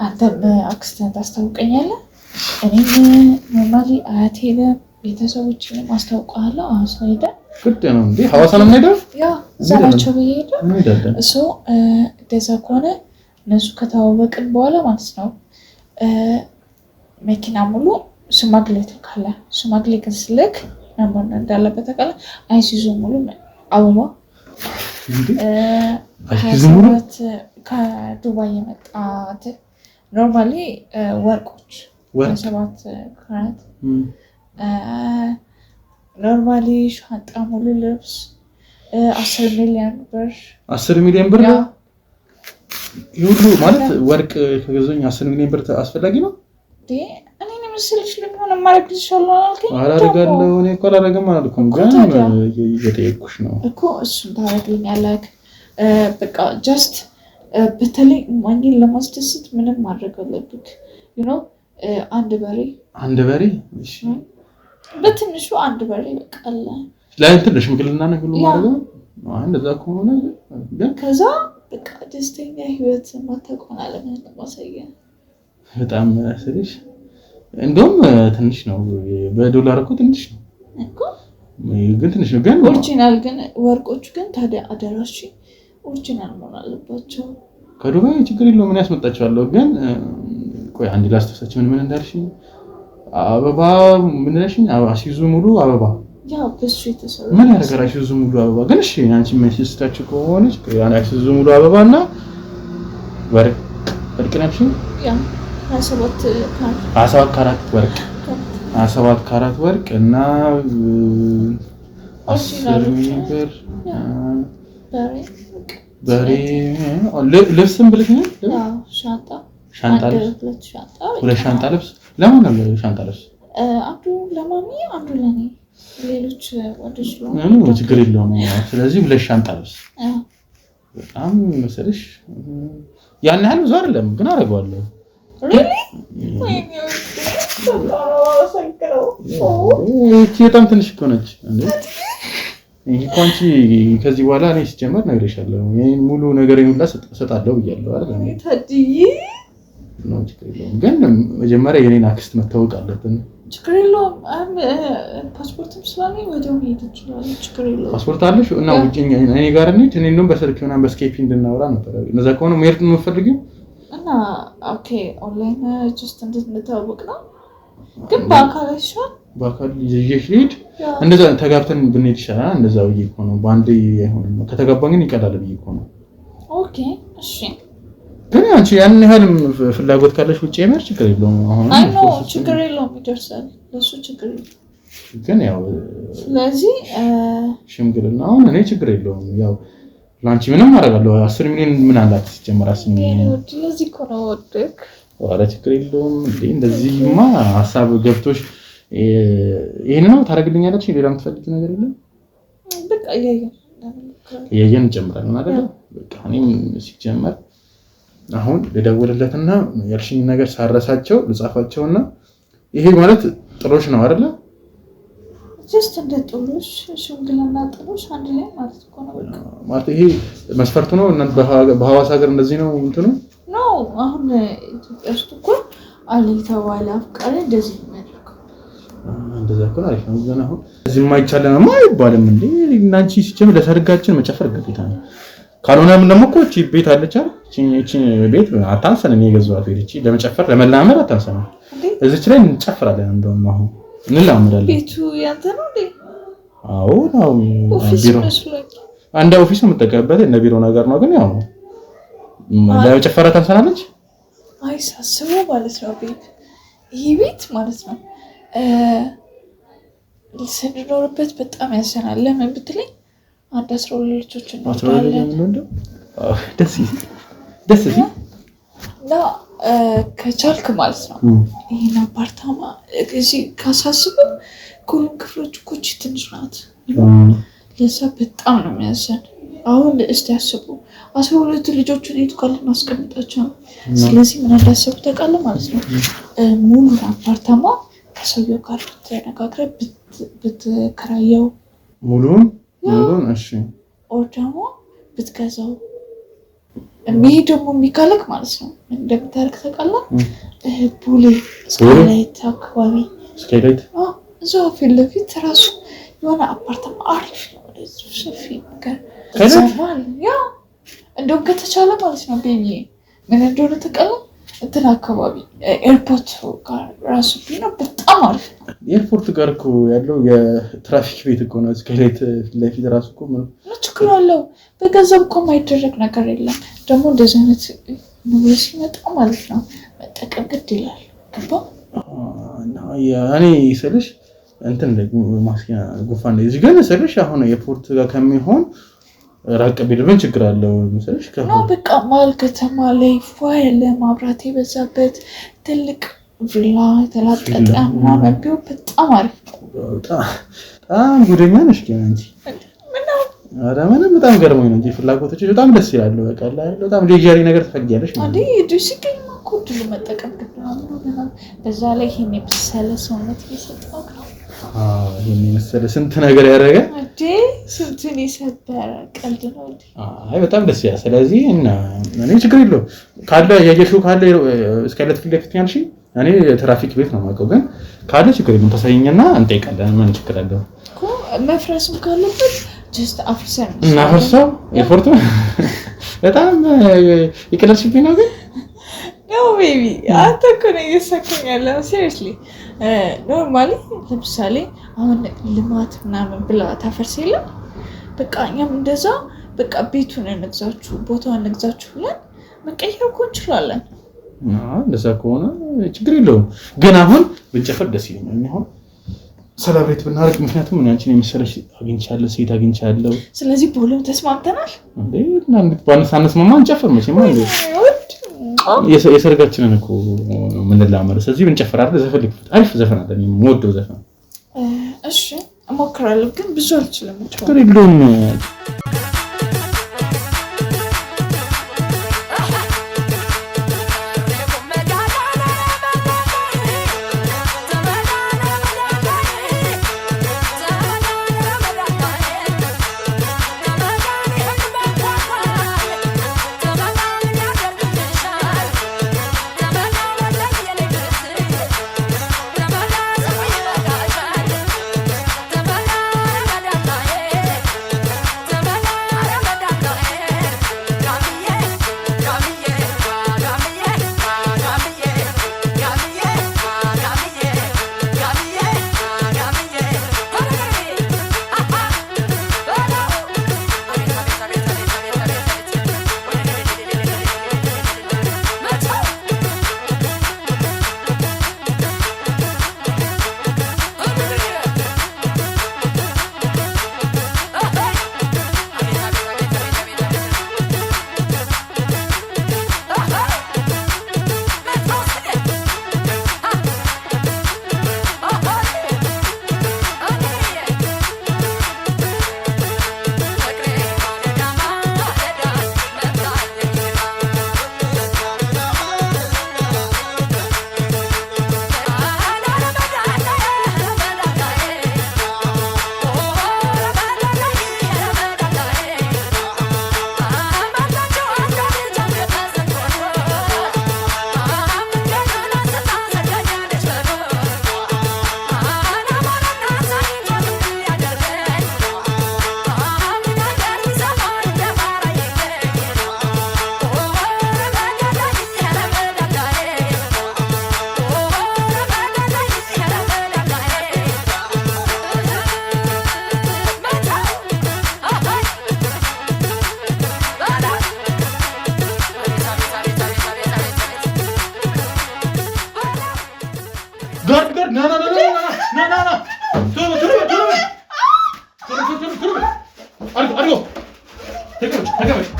አንተ በአክስተንት አስተዋውቀኛለህ እኔም ኖርማሊ አያቴን ቤተሰቦችን ማስተዋወቃለሁ ሐዋሳ ሄደ ግድ ነው እንዴ ሐዋሳ ነው የምንሄደው ያ ዛሬቸው በሄደ እሱ ደዛ ኮላ እነሱ ከተዋወቅን በኋላ ማለት ነው መኪና ሙሉ ሽማግሌ ተካለ ሽማግሌ ከስልክ ነበር እንዳለበት ተካለ አይሱዙ ሙሉ አበባ አይሱዙ ሙሉ ከዱባይ የመጣት ኖርማሊ ወርቆች ሰባት ካራት ኖርማሊ ሻንጣ ሙሉ ልብስ 10 ሚሊዮን ብር ይሁሉ ማለት ወርቅ ከገዘኝ 10 ሚሊዮን ብር አስፈላጊ ነው እኔ መስልሽ ለምን ማረግልሻለሁ አልከኝ አላረጋለሁ እኔ እኮ አላረጋም አልኩም ግን እየጠየቅኩሽ ነው እኮ እሱን ታረግልኛለህ በቃ ጀስት በተለይ ማግኘት ለማስደሰት ምንም ማድረግ አለብክ you know አንድ በሬ እሺ በትንሹ አንድ በሬ በቃ ላይ ትንሽ ምግልና ነገር ማድረግ እንደዛ ከሆነ ግን ከዛ በቃ ደስተኛ ህይወት ማታቆና ለምን ማሳየ በጣም ስለሽ እንደውም ትንሽ ነው በዶላር እኮ ትንሽ ነው እኮ ግን ትንሽ ነው ግን ኦሪጂናል ግን ወርቆቹ ግን ታዲያ አደራሽ ኦሪጂናል መሆን አለባቸው ከዱባይ ችግር የለውም ምን ያስመጣቸዋለሁ ግን ቆይ አንድ ላስተሳች ምን እንዳልሽ አበባ ምን ነሽኝ አሲዙ ሙሉ አበባ ያው በሱ የተሰራ ምን ያደርጋል አሲዙ ሙሉ አበባ ግን እሺ አንቺ መስስታችሁ ከሆነች ያን አሲዙ ሙሉ አበባና ወርቅ ነሽ ያ 17 ካራት ወርቅ እና 10 ሚሊዮን ብር በሬ ልብስም ብለሽኝ ሻንጣ ልብስ ለማን ነው ሻንጣ ልብስ አንዱ ለማሚ አንዱ ለኔ ሌሎች ወንዶች ነው ችግር የለውም ስለዚህ ሁለት ሻንጣ ልብስ በጣም መሰለሽ ያን ያህል ብዙ አይደለም ግን አደርገዋለሁ በጣም ትንሽ እኮ ነች እንዴ እንኳን ከዚህ በኋላ እኔ ሲጀመር ነግሬሻለሁ ሙሉ ነገሬን ሁላ ሰጣለሁ ብያለሁ አይደል ታዲይ ነው ችግር የለውም። ግን መጀመሪያ የኔን አክስት መታወቅ አለብን። ችግር የለውም። ፓስፖርትም ስላለኝ ወዲያው መሄድ እንችላለን። ችግር የለውም። ፓስፖርት አለሽ እና ውጪ እኔ ጋር እንሂድ። እኔ እንደውም በስልክ ምናምን በስካይፕ እንድናወራ ነበር። እነዛ ከሆነ መሄድ ነው የምትፈልጊው? እና ኦኬ ኦንላይን ጀስት እንድንተዋወቅ ነው። ግን በአካል አይሻል? በአካል ይዤሽ ልሂድ። እንደዛ ተጋብተን ብንሄድ ይሻላል። እንደዛ ብዬ እኮ ነው። በአንዴ አይሆንም። ከተጋባን ግን ይቀላል ብዬ እኮ ነው። ኦኬ እሺ። ግን አንቺ ያን ያህል ፍላጎት ካለሽ ውጪ የመር ችግር የለውም። አሁን አይ ኖ ችግር የለውም፣ ይደርሳል። ለሱ ችግር የለውም። ግን ያው ስለዚህ ሽምግልና አሁን እኔ ችግር የለውም። ያው ላንቺ ምንም አደርጋለሁ። 10 ሚሊዮን ምን አላት ሲጀመር? 10 ሚሊዮን ስለዚህ እኮ ነው ወደክ። ኧረ ችግር የለውም። እንደዚህማ ሀሳብ ገብቶሽ ይሄን ነው ታደርግልኛለች። ሌላ የምትፈልጊው ነገር የለም? በቃ እያየን እንጨምራለን አይደል? በቃ እኔም ሲጀመር አሁን ልደውልለትና ያልሽኝ ነገር ሳረሳቸው ልጻፋቸውና ይሄ ማለት ጥሎሽ ነው አይደለ? ጀስት እንደ ጥሎሽ ሽምግልና ጥሎሽ አንድ ላይ ማለት እኮ ነው። በቃ ማለት ይሄ መስፈርቱ ነው። እና በሐዋሳ ሀገር እንደዚህ ነው እንትኑ ነው። አሁን ኢትዮጵያ ውስጥ እኮ አለ የተባለ አፍቃሪ እንደዚህ ነው የሚያደርገው። እንደዛ እኮ አሪፍ ነው። ግን አሁን እዚህ የማይቻለን አይባልም እንዴ? እናንቺ ሲጀምር ለሰርጋችን መጨፈር ግዴታ ነው። ካልሆነም ደግሞ እኮ እቺ ቤት አለች አይደል? እቺ ቤት አታንሰን። እኔ የገዛኋት ቤት እቺ ለመጨፈር ለመላመድ አታንሰን። እዚች ላይ እንጨፍራለን። እንደውም አሁን እንላመዳለን። ቤቱ ያንተ ነው እንዴ? አዎ ነው። ቢሮ አንድ ኦፊስ ነው የምጠቀምበት። እንደ ቢሮ ነገር ነው። ግን ያው ለመጨፈር አታንሰናለች። አይ ሳስበው ማለት ነው ቤት ይሄ ቤት ማለት ነው ስንኖርበት በጣም ያሰናል። ለምን ብትለኝ አንድ 12 ልጆች እንወልዳለን። ደስ ሲል እና ከቻልክ ማለት ነው ይሄን አፓርታማ እዚህ ካሳስበው ሁሉም ክፍሎች እኮ ትንሽ ናት። ለዛ በጣም ነው የሚያሰን። አሁን እስቲ ያስቡ 12 ልጆችን የቱ ጋር ልናስቀምጣቸው ነው? ስለዚህ ምን እንዳሰቡ ታውቃለህ ማለት ነው ሙሉ አፓርታማ ከሰውየው ጋር ተነጋግረህ ብትከራየው ሙሉን እሺ፣ ኦር ደግሞ ብትገዛው ይሄ ደግሞ የሚካለክ ማለት ነው እንደምታርክ ታውቃለህ። ቡሌ ስካይላይት አካባቢ ስካይላይት እዛው ፊት ለፊት ራሱ የሆነ አፓርታማ አሪፍ ነው። ሰፊ ነገር ያ እንደውም ከተቻለ ማለት ነው ቤቢ ምን እንደሆነ ታውቃለህ እንትን አካባቢ ኤርፖርት ጋር ራሱ ቢኖር በጣም አሪፍ ነው። ኤርፖርት ጋር እኮ ያለው የትራፊክ ቤት እኮ ነው። ስካይላይት ለፊት ራሱ እኮ ምን ችግር አለው? በገንዘብ እኮ የማይደረግ ነገር የለም። ደግሞ እንደዚህ አይነት ነገር ሲመጣ ማለት ነው መጠቀም ግድ ይላል። ገባ? እኔ ስልሽ እንትን ማስኪያ ጉንፋን ነው እዚህ ግን ስልሽ አሁን ኤርፖርት ጋር ከሚሆን ራቅ ቢልብን ችግር አለው መሰለሽ? ነው በቃ መሀል ከተማ ላይ ያለ ማብራት የበዛበት ትልቅ ቪላ የተላጠጠ ምናምን ቢሆን በጣም አሪፍ ነው። በጣም ጉደኛ ነሽ ግን አንቺ። ኧረ ምንም በጣም ገርሞኝ ነው እንጂ ፍላጎቶች በጣም ደስ ይላሉ። በቃ በጣም ሌጀሪ ነገር ትፈልጊያለሽ ማለት ነው። ሲገኝ እኮ ድሉ መጠቀም ግድ ነው። በዛ ላይ ይሄን የመሰለ ሰውነት እየሰጠው ነው። ይሄን የመሰለ ስንት ነገር ያደረገ ስንቱን የሰበረ ቀልድ ነው። አይ በጣም ደስ ይላል። ስለዚህ እና እኔ ችግር የለውም ካለ ያየሽው ካለ እስከለት ፊት ለፊት ያልሽ እኔ ትራፊክ ቤት ነው የማውቀው። ግን ካለ ችግር የለውም ተሳይኝና እንጠይቃለን። ምን ችግር አለው እኮ መፍረስም ካለበት ጀስት አፍርሰን እናፈርሰው። ኤርፖርት በጣም ይቀለልሽብኝ ነው። ግን ነው ቤቢ አንተ እኮ ነው እየሳከኝ ያለው ሲሪየስሊ። ኖርማሊ ለምሳሌ አሁን ልማት ምናምን ብላ ታፈርስ የለም በቃ እኛም እንደዛ በቃ ቤቱን እንግዛችሁ ቦታውን እንግዛችሁ ብለን መቀየር እኮ እንችላለን። እንደዛ ከሆነ ችግር የለውም። ግን አሁን ብንጨፍር ደስ ይለኛል። አሁን ሰለብሬት ብናደርግ ምክንያቱም ምን አንቺን የመሰለሽ አግኝቻለሁ ሴት አግኝቻለሁ። ስለዚህ በሁሉም ተስማምተናል እንዴ? ሳንስማማ እንጨፍር መቼም አንዴ የሰርጋችንን እኮ የምንላመደው። ስለዚህ ብንጨፍር አይደል? ዘፈን አሪፍ ዘፈን አለ የምወደው ዘፈን። እሺ እሞክራለሁ ግን ብዙ አልችልም። ችግር የለውም።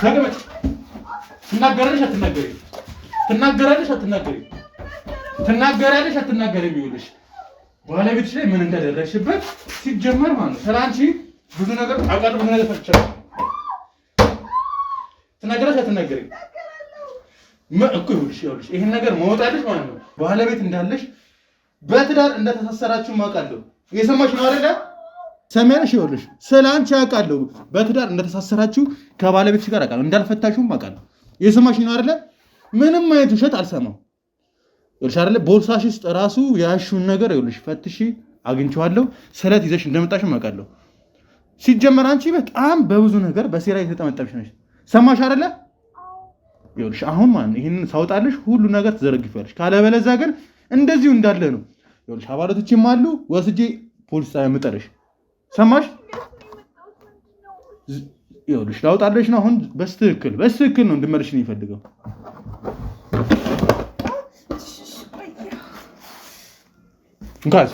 ተቀመጭ። ትናገራለሽ አትናገሪም? ትናገራለሽ አትናገሪም? ትናገራለሽ አትናገሪም? ይኸውልሽ ባለቤትሽ ላይ ምን እንዳደረግሽበት ሲጀመር ማለት ነው። ስለአንቺ ብዙ ነገር አውቃለሁ፣ ብዙ ነገር ፈትቻለሁ። ትናገራለሽ አትናገሪም? እኮ ይኸውልሽ ይሄን ነገር መውጣልሽ ማለት ነው። ባለቤት እንዳለሽ በትዳር እንደተሳሰራችሁ አውቃለሁ። እየሰማሽ ነው አይደለ? ሰሚያለሽ? ይኸውልሽ ስለአንቺ አውቃለሁ። በትዳር እንደተሳሰራችሁ ከባለቤትሽ ጋር አውቃለሁ። እንዳልፈታሽም አውቃለሁ። እየሰማሽ ነው አይደለ? ምንም አይነት ውሸት አልሰማም። ይኸውልሽ አይደለ? ቦርሳሽ ውስጥ ራሱ ያሹን ነገር ይኸውልሽ ፈትሺ አግኝቼዋለሁ። ስለት ይዘሽ እንደመጣሽም አውቃለሁ። ሲጀመር አንቺ በጣም በብዙ ነገር በሴራ የተጠመጠምሽ ነሽ። ሰማሽ አይደለ? ይኸውልሽ አሁን ማለት ይሄንን ሳውጣልሽ ሁሉ ነገር ትዘረግፊያለሽ። ካለበለዚያ ግን እንደዚሁ እንዳለ ነው። ይኸውልሽ አባላቶችም አሉ ወስጄ ፖሊስ ጣቢያ የምጠርሽ። ሰማሽ? ይኸውልሽ ላውጣልሽ ነው አሁን። በስትክክል ነው እንድመልሽ ነው የሚፈልገው። እንካስ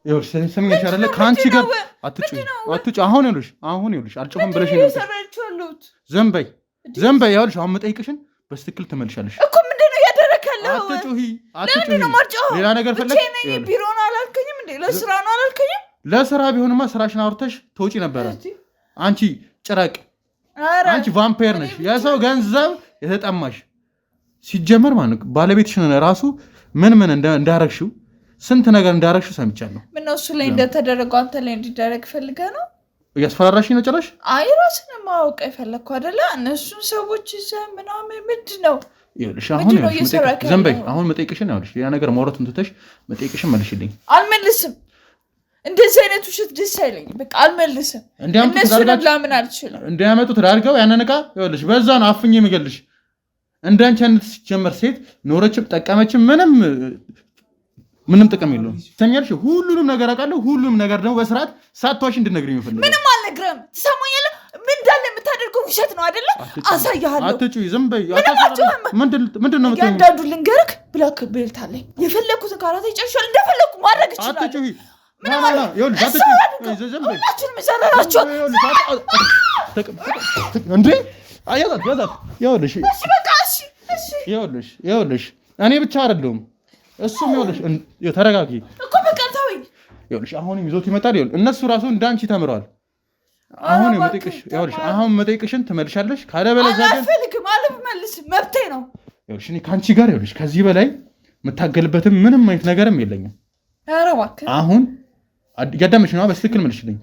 ይኸውልሽ ሰሚኛሽ አይደለ? ከአንቺ ጋር አትጩ። አሁን ይኸውልሽ አልጮህም ብለሽ ነው። ዝም በይ። ይኸውልሽ አሁን መጠይቅሽን በስትክክል ትመልሻለሽ እኮ። ምንድን ነው ያደረከለው? አትጩሂ። ሌላ ነገር ፈለግ። ቢሮ ነው አላልከኝም እንዴ? ለስራ ነው አላልከኝም? ለስራ ቢሆንማ ስራሽን አውርተሽ ተውጪ ነበረ። አንቺ ጭራቅ፣ አንቺ ቫምፓየር ነሽ፣ የሰው ገንዘብ የተጠማሽ። ሲጀመር ማለት ባለቤትሽን ራሱ ምን እንዳረግሽው ስንት ነገር እንዳረግሽው ሰምቻለሁ። ምነው እሱ ላይ እንደተደረገው አንተ ላይ እንዲደረግ ፈልገህ ነው? እያስፈራራሽኝ ነው ጭራሽ። አይ ራስን ማወቅ የፈለግኩ አይደለ? እነሱን ሰዎች ይዘህ ምናምን ምንድን ነው? ይኸውልሽ አሁን መጠይቅሽን ይኸውልሽ ሌላ ነገር ማውራቱን ትተሽ መጠይቅሽን መልሽልኝ። አልመልስም። እንደዚህ አይነት ውሸት ደስ አይለኝም። በቃ አልመልስም። እነሱንም ላምን አልችልም። እንዲያመጡት ላድርገው ያንን ዕቃ ይኸውልሽ በዛ ነው አፍኜ የምገልሽ። እንዳንቺ አይነት ሲጀመር ሴት ኖረችም ጠቀመችም ምንም ጥቅም የለውም። ሰሚያልሽ? ሁሉንም ነገር አውቃለሁ። ሁሉንም ነገር ደግሞ በስርዓት ሳትዋሽ እንድትነግሪኝ የምፈልገው። ምንም አልነግርህም። ትሰማኛለህ? ምን እንዳለ የምታደርገው ውሸት ነው አይደለ? አሳያለሁ። አትጩይ፣ ዝም በይ። ምንድን ነው የምትይው? እያንዳንዱ ልንገርህ። ብላክ ቤልት አለኝ። የፈለኩትን ካራቴ ጨርሻለሁ። እንደፈለኩ ማድረግ እችላለሁ። አትጩይ። ሁላችሁንም የዘረራችሁት እንዴ? አያዛት ይኸውልሽ እኔ ብቻ አይደለሁም እሱም ይኸውልሽ ተረጋጊ እኮ በቃ ተወኝ። ይኸውልሽ አሁንም ይዞት ይመጣል። እነሱ ራሱ እንዳንቺ ተምረዋል። አሁን መጠይቅሽን ትመልሻለሽ። ካለበለዚያ ግን አልፈልግም። አልመልስም። መብቴ ነው። ይኸውልሽ እኔ ከአንቺ ጋር ይኸውልሽ ከዚህ በላይ የምታገልበትም ምንም አይነት ነገርም የለኝም። ኧረ እባክህ አሁን እያዳመጥሽ ነው። በስትክክል መልሽልኝ።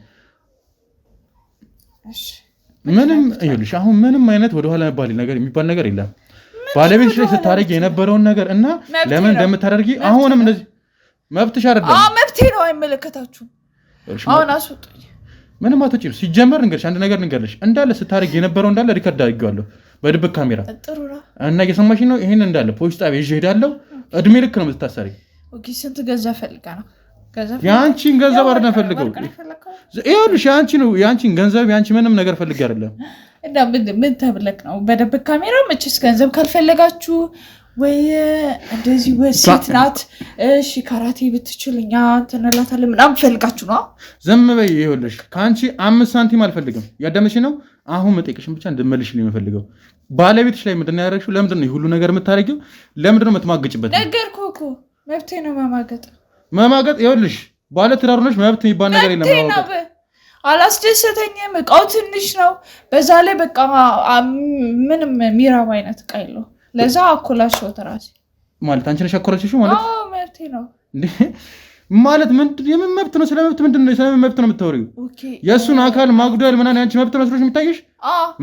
ምንም ይኸውልሽ አሁን ምንም አይነት ወደኋላ የሚባል ነገር የለም። ባለቤትሽ ላይ ስታደርጊ የነበረውን ነገር እና ለምን እንደምታደርጊ አሁንም እንደዚህ መብትሽ አይደለም። መብቴ ነው። አይመለከታችሁም። አሁን አስወጡኝ። ምንም አትወጪም። ሲጀመር አንድ ነገር ልንገርሽ፣ እንዳለ ስታደርጊ የነበረው እንዳለ ሪከርድ አድርጌዋለሁ በድብቅ ካሜራ እና እየሰማሽኝ ነው። ይሄን እንዳለ ፖሊስ ጣቢያ ይዤ እሄዳለሁ። እድሜ ልክ ነው የምትታሰሪ። ኦኬ ስንት ገንዘብ ፈልጋ ነው? የአንቺን ገንዘብ አይደለም ፈልገው። ይኸውልሽ የአንቺን ገንዘብ የአንቺ ምንም ነገር ፈልጌ አይደለም። እና ምን ተብለክ ነው? በደብቅ ካሜራ መቼስ ገንዘብ ካልፈለጋችሁ ወይ እንደዚህ ሴት ናት እሺ ካራቴ ብትችል እኛ ተነላታለን ምናምን ፈልጋችሁ ነው? ዝም በይ። ይኸውልሽ ከአንቺ 5 ሳንቲም አልፈልግም። ያዳመጥሽ ነው? አሁን መጠየቅሽን ብቻ እንድትመልሽልኝ የምፈልገው ባለቤትሽ ላይ ምንድን ነው ያደረግሽው? ለምንድን ነው ሁሉ ነገር የምታደርጊው? ለምንድን ነው የምትማግጭበት? ነገርኩህ እኮ መብቴ ነው መማገጥ። ይኸውልሽ ባለትዳር ነሽ፣ መብት የሚባል ነገር የለም። አላስደሰተኝም። እቃው ትንሽ ነው። በዛ ላይ በቃ ምንም ሚራም አይነት እቃ የለው። ለዛ አኮላሽው ተራሲ ማለት አንቺ ነሽ አኮላሽው ማለት? አዎ መብቴ ነው ማለት የምን መብት ነው? ስለ መብት ምንድን ነው? ስለምን መብት ነው የምታወሪው? የእሱን አካል ማጉደል ምናምን ያንቺ መብት መስሎሽ የሚታየሽ?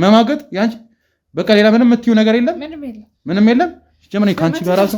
መማገጥ ያንቺ በቃ ሌላ ምንም የምትይው ነገር የለም? ምንም የለም። ጀመኔ ከአንቺ ጋር ራሱ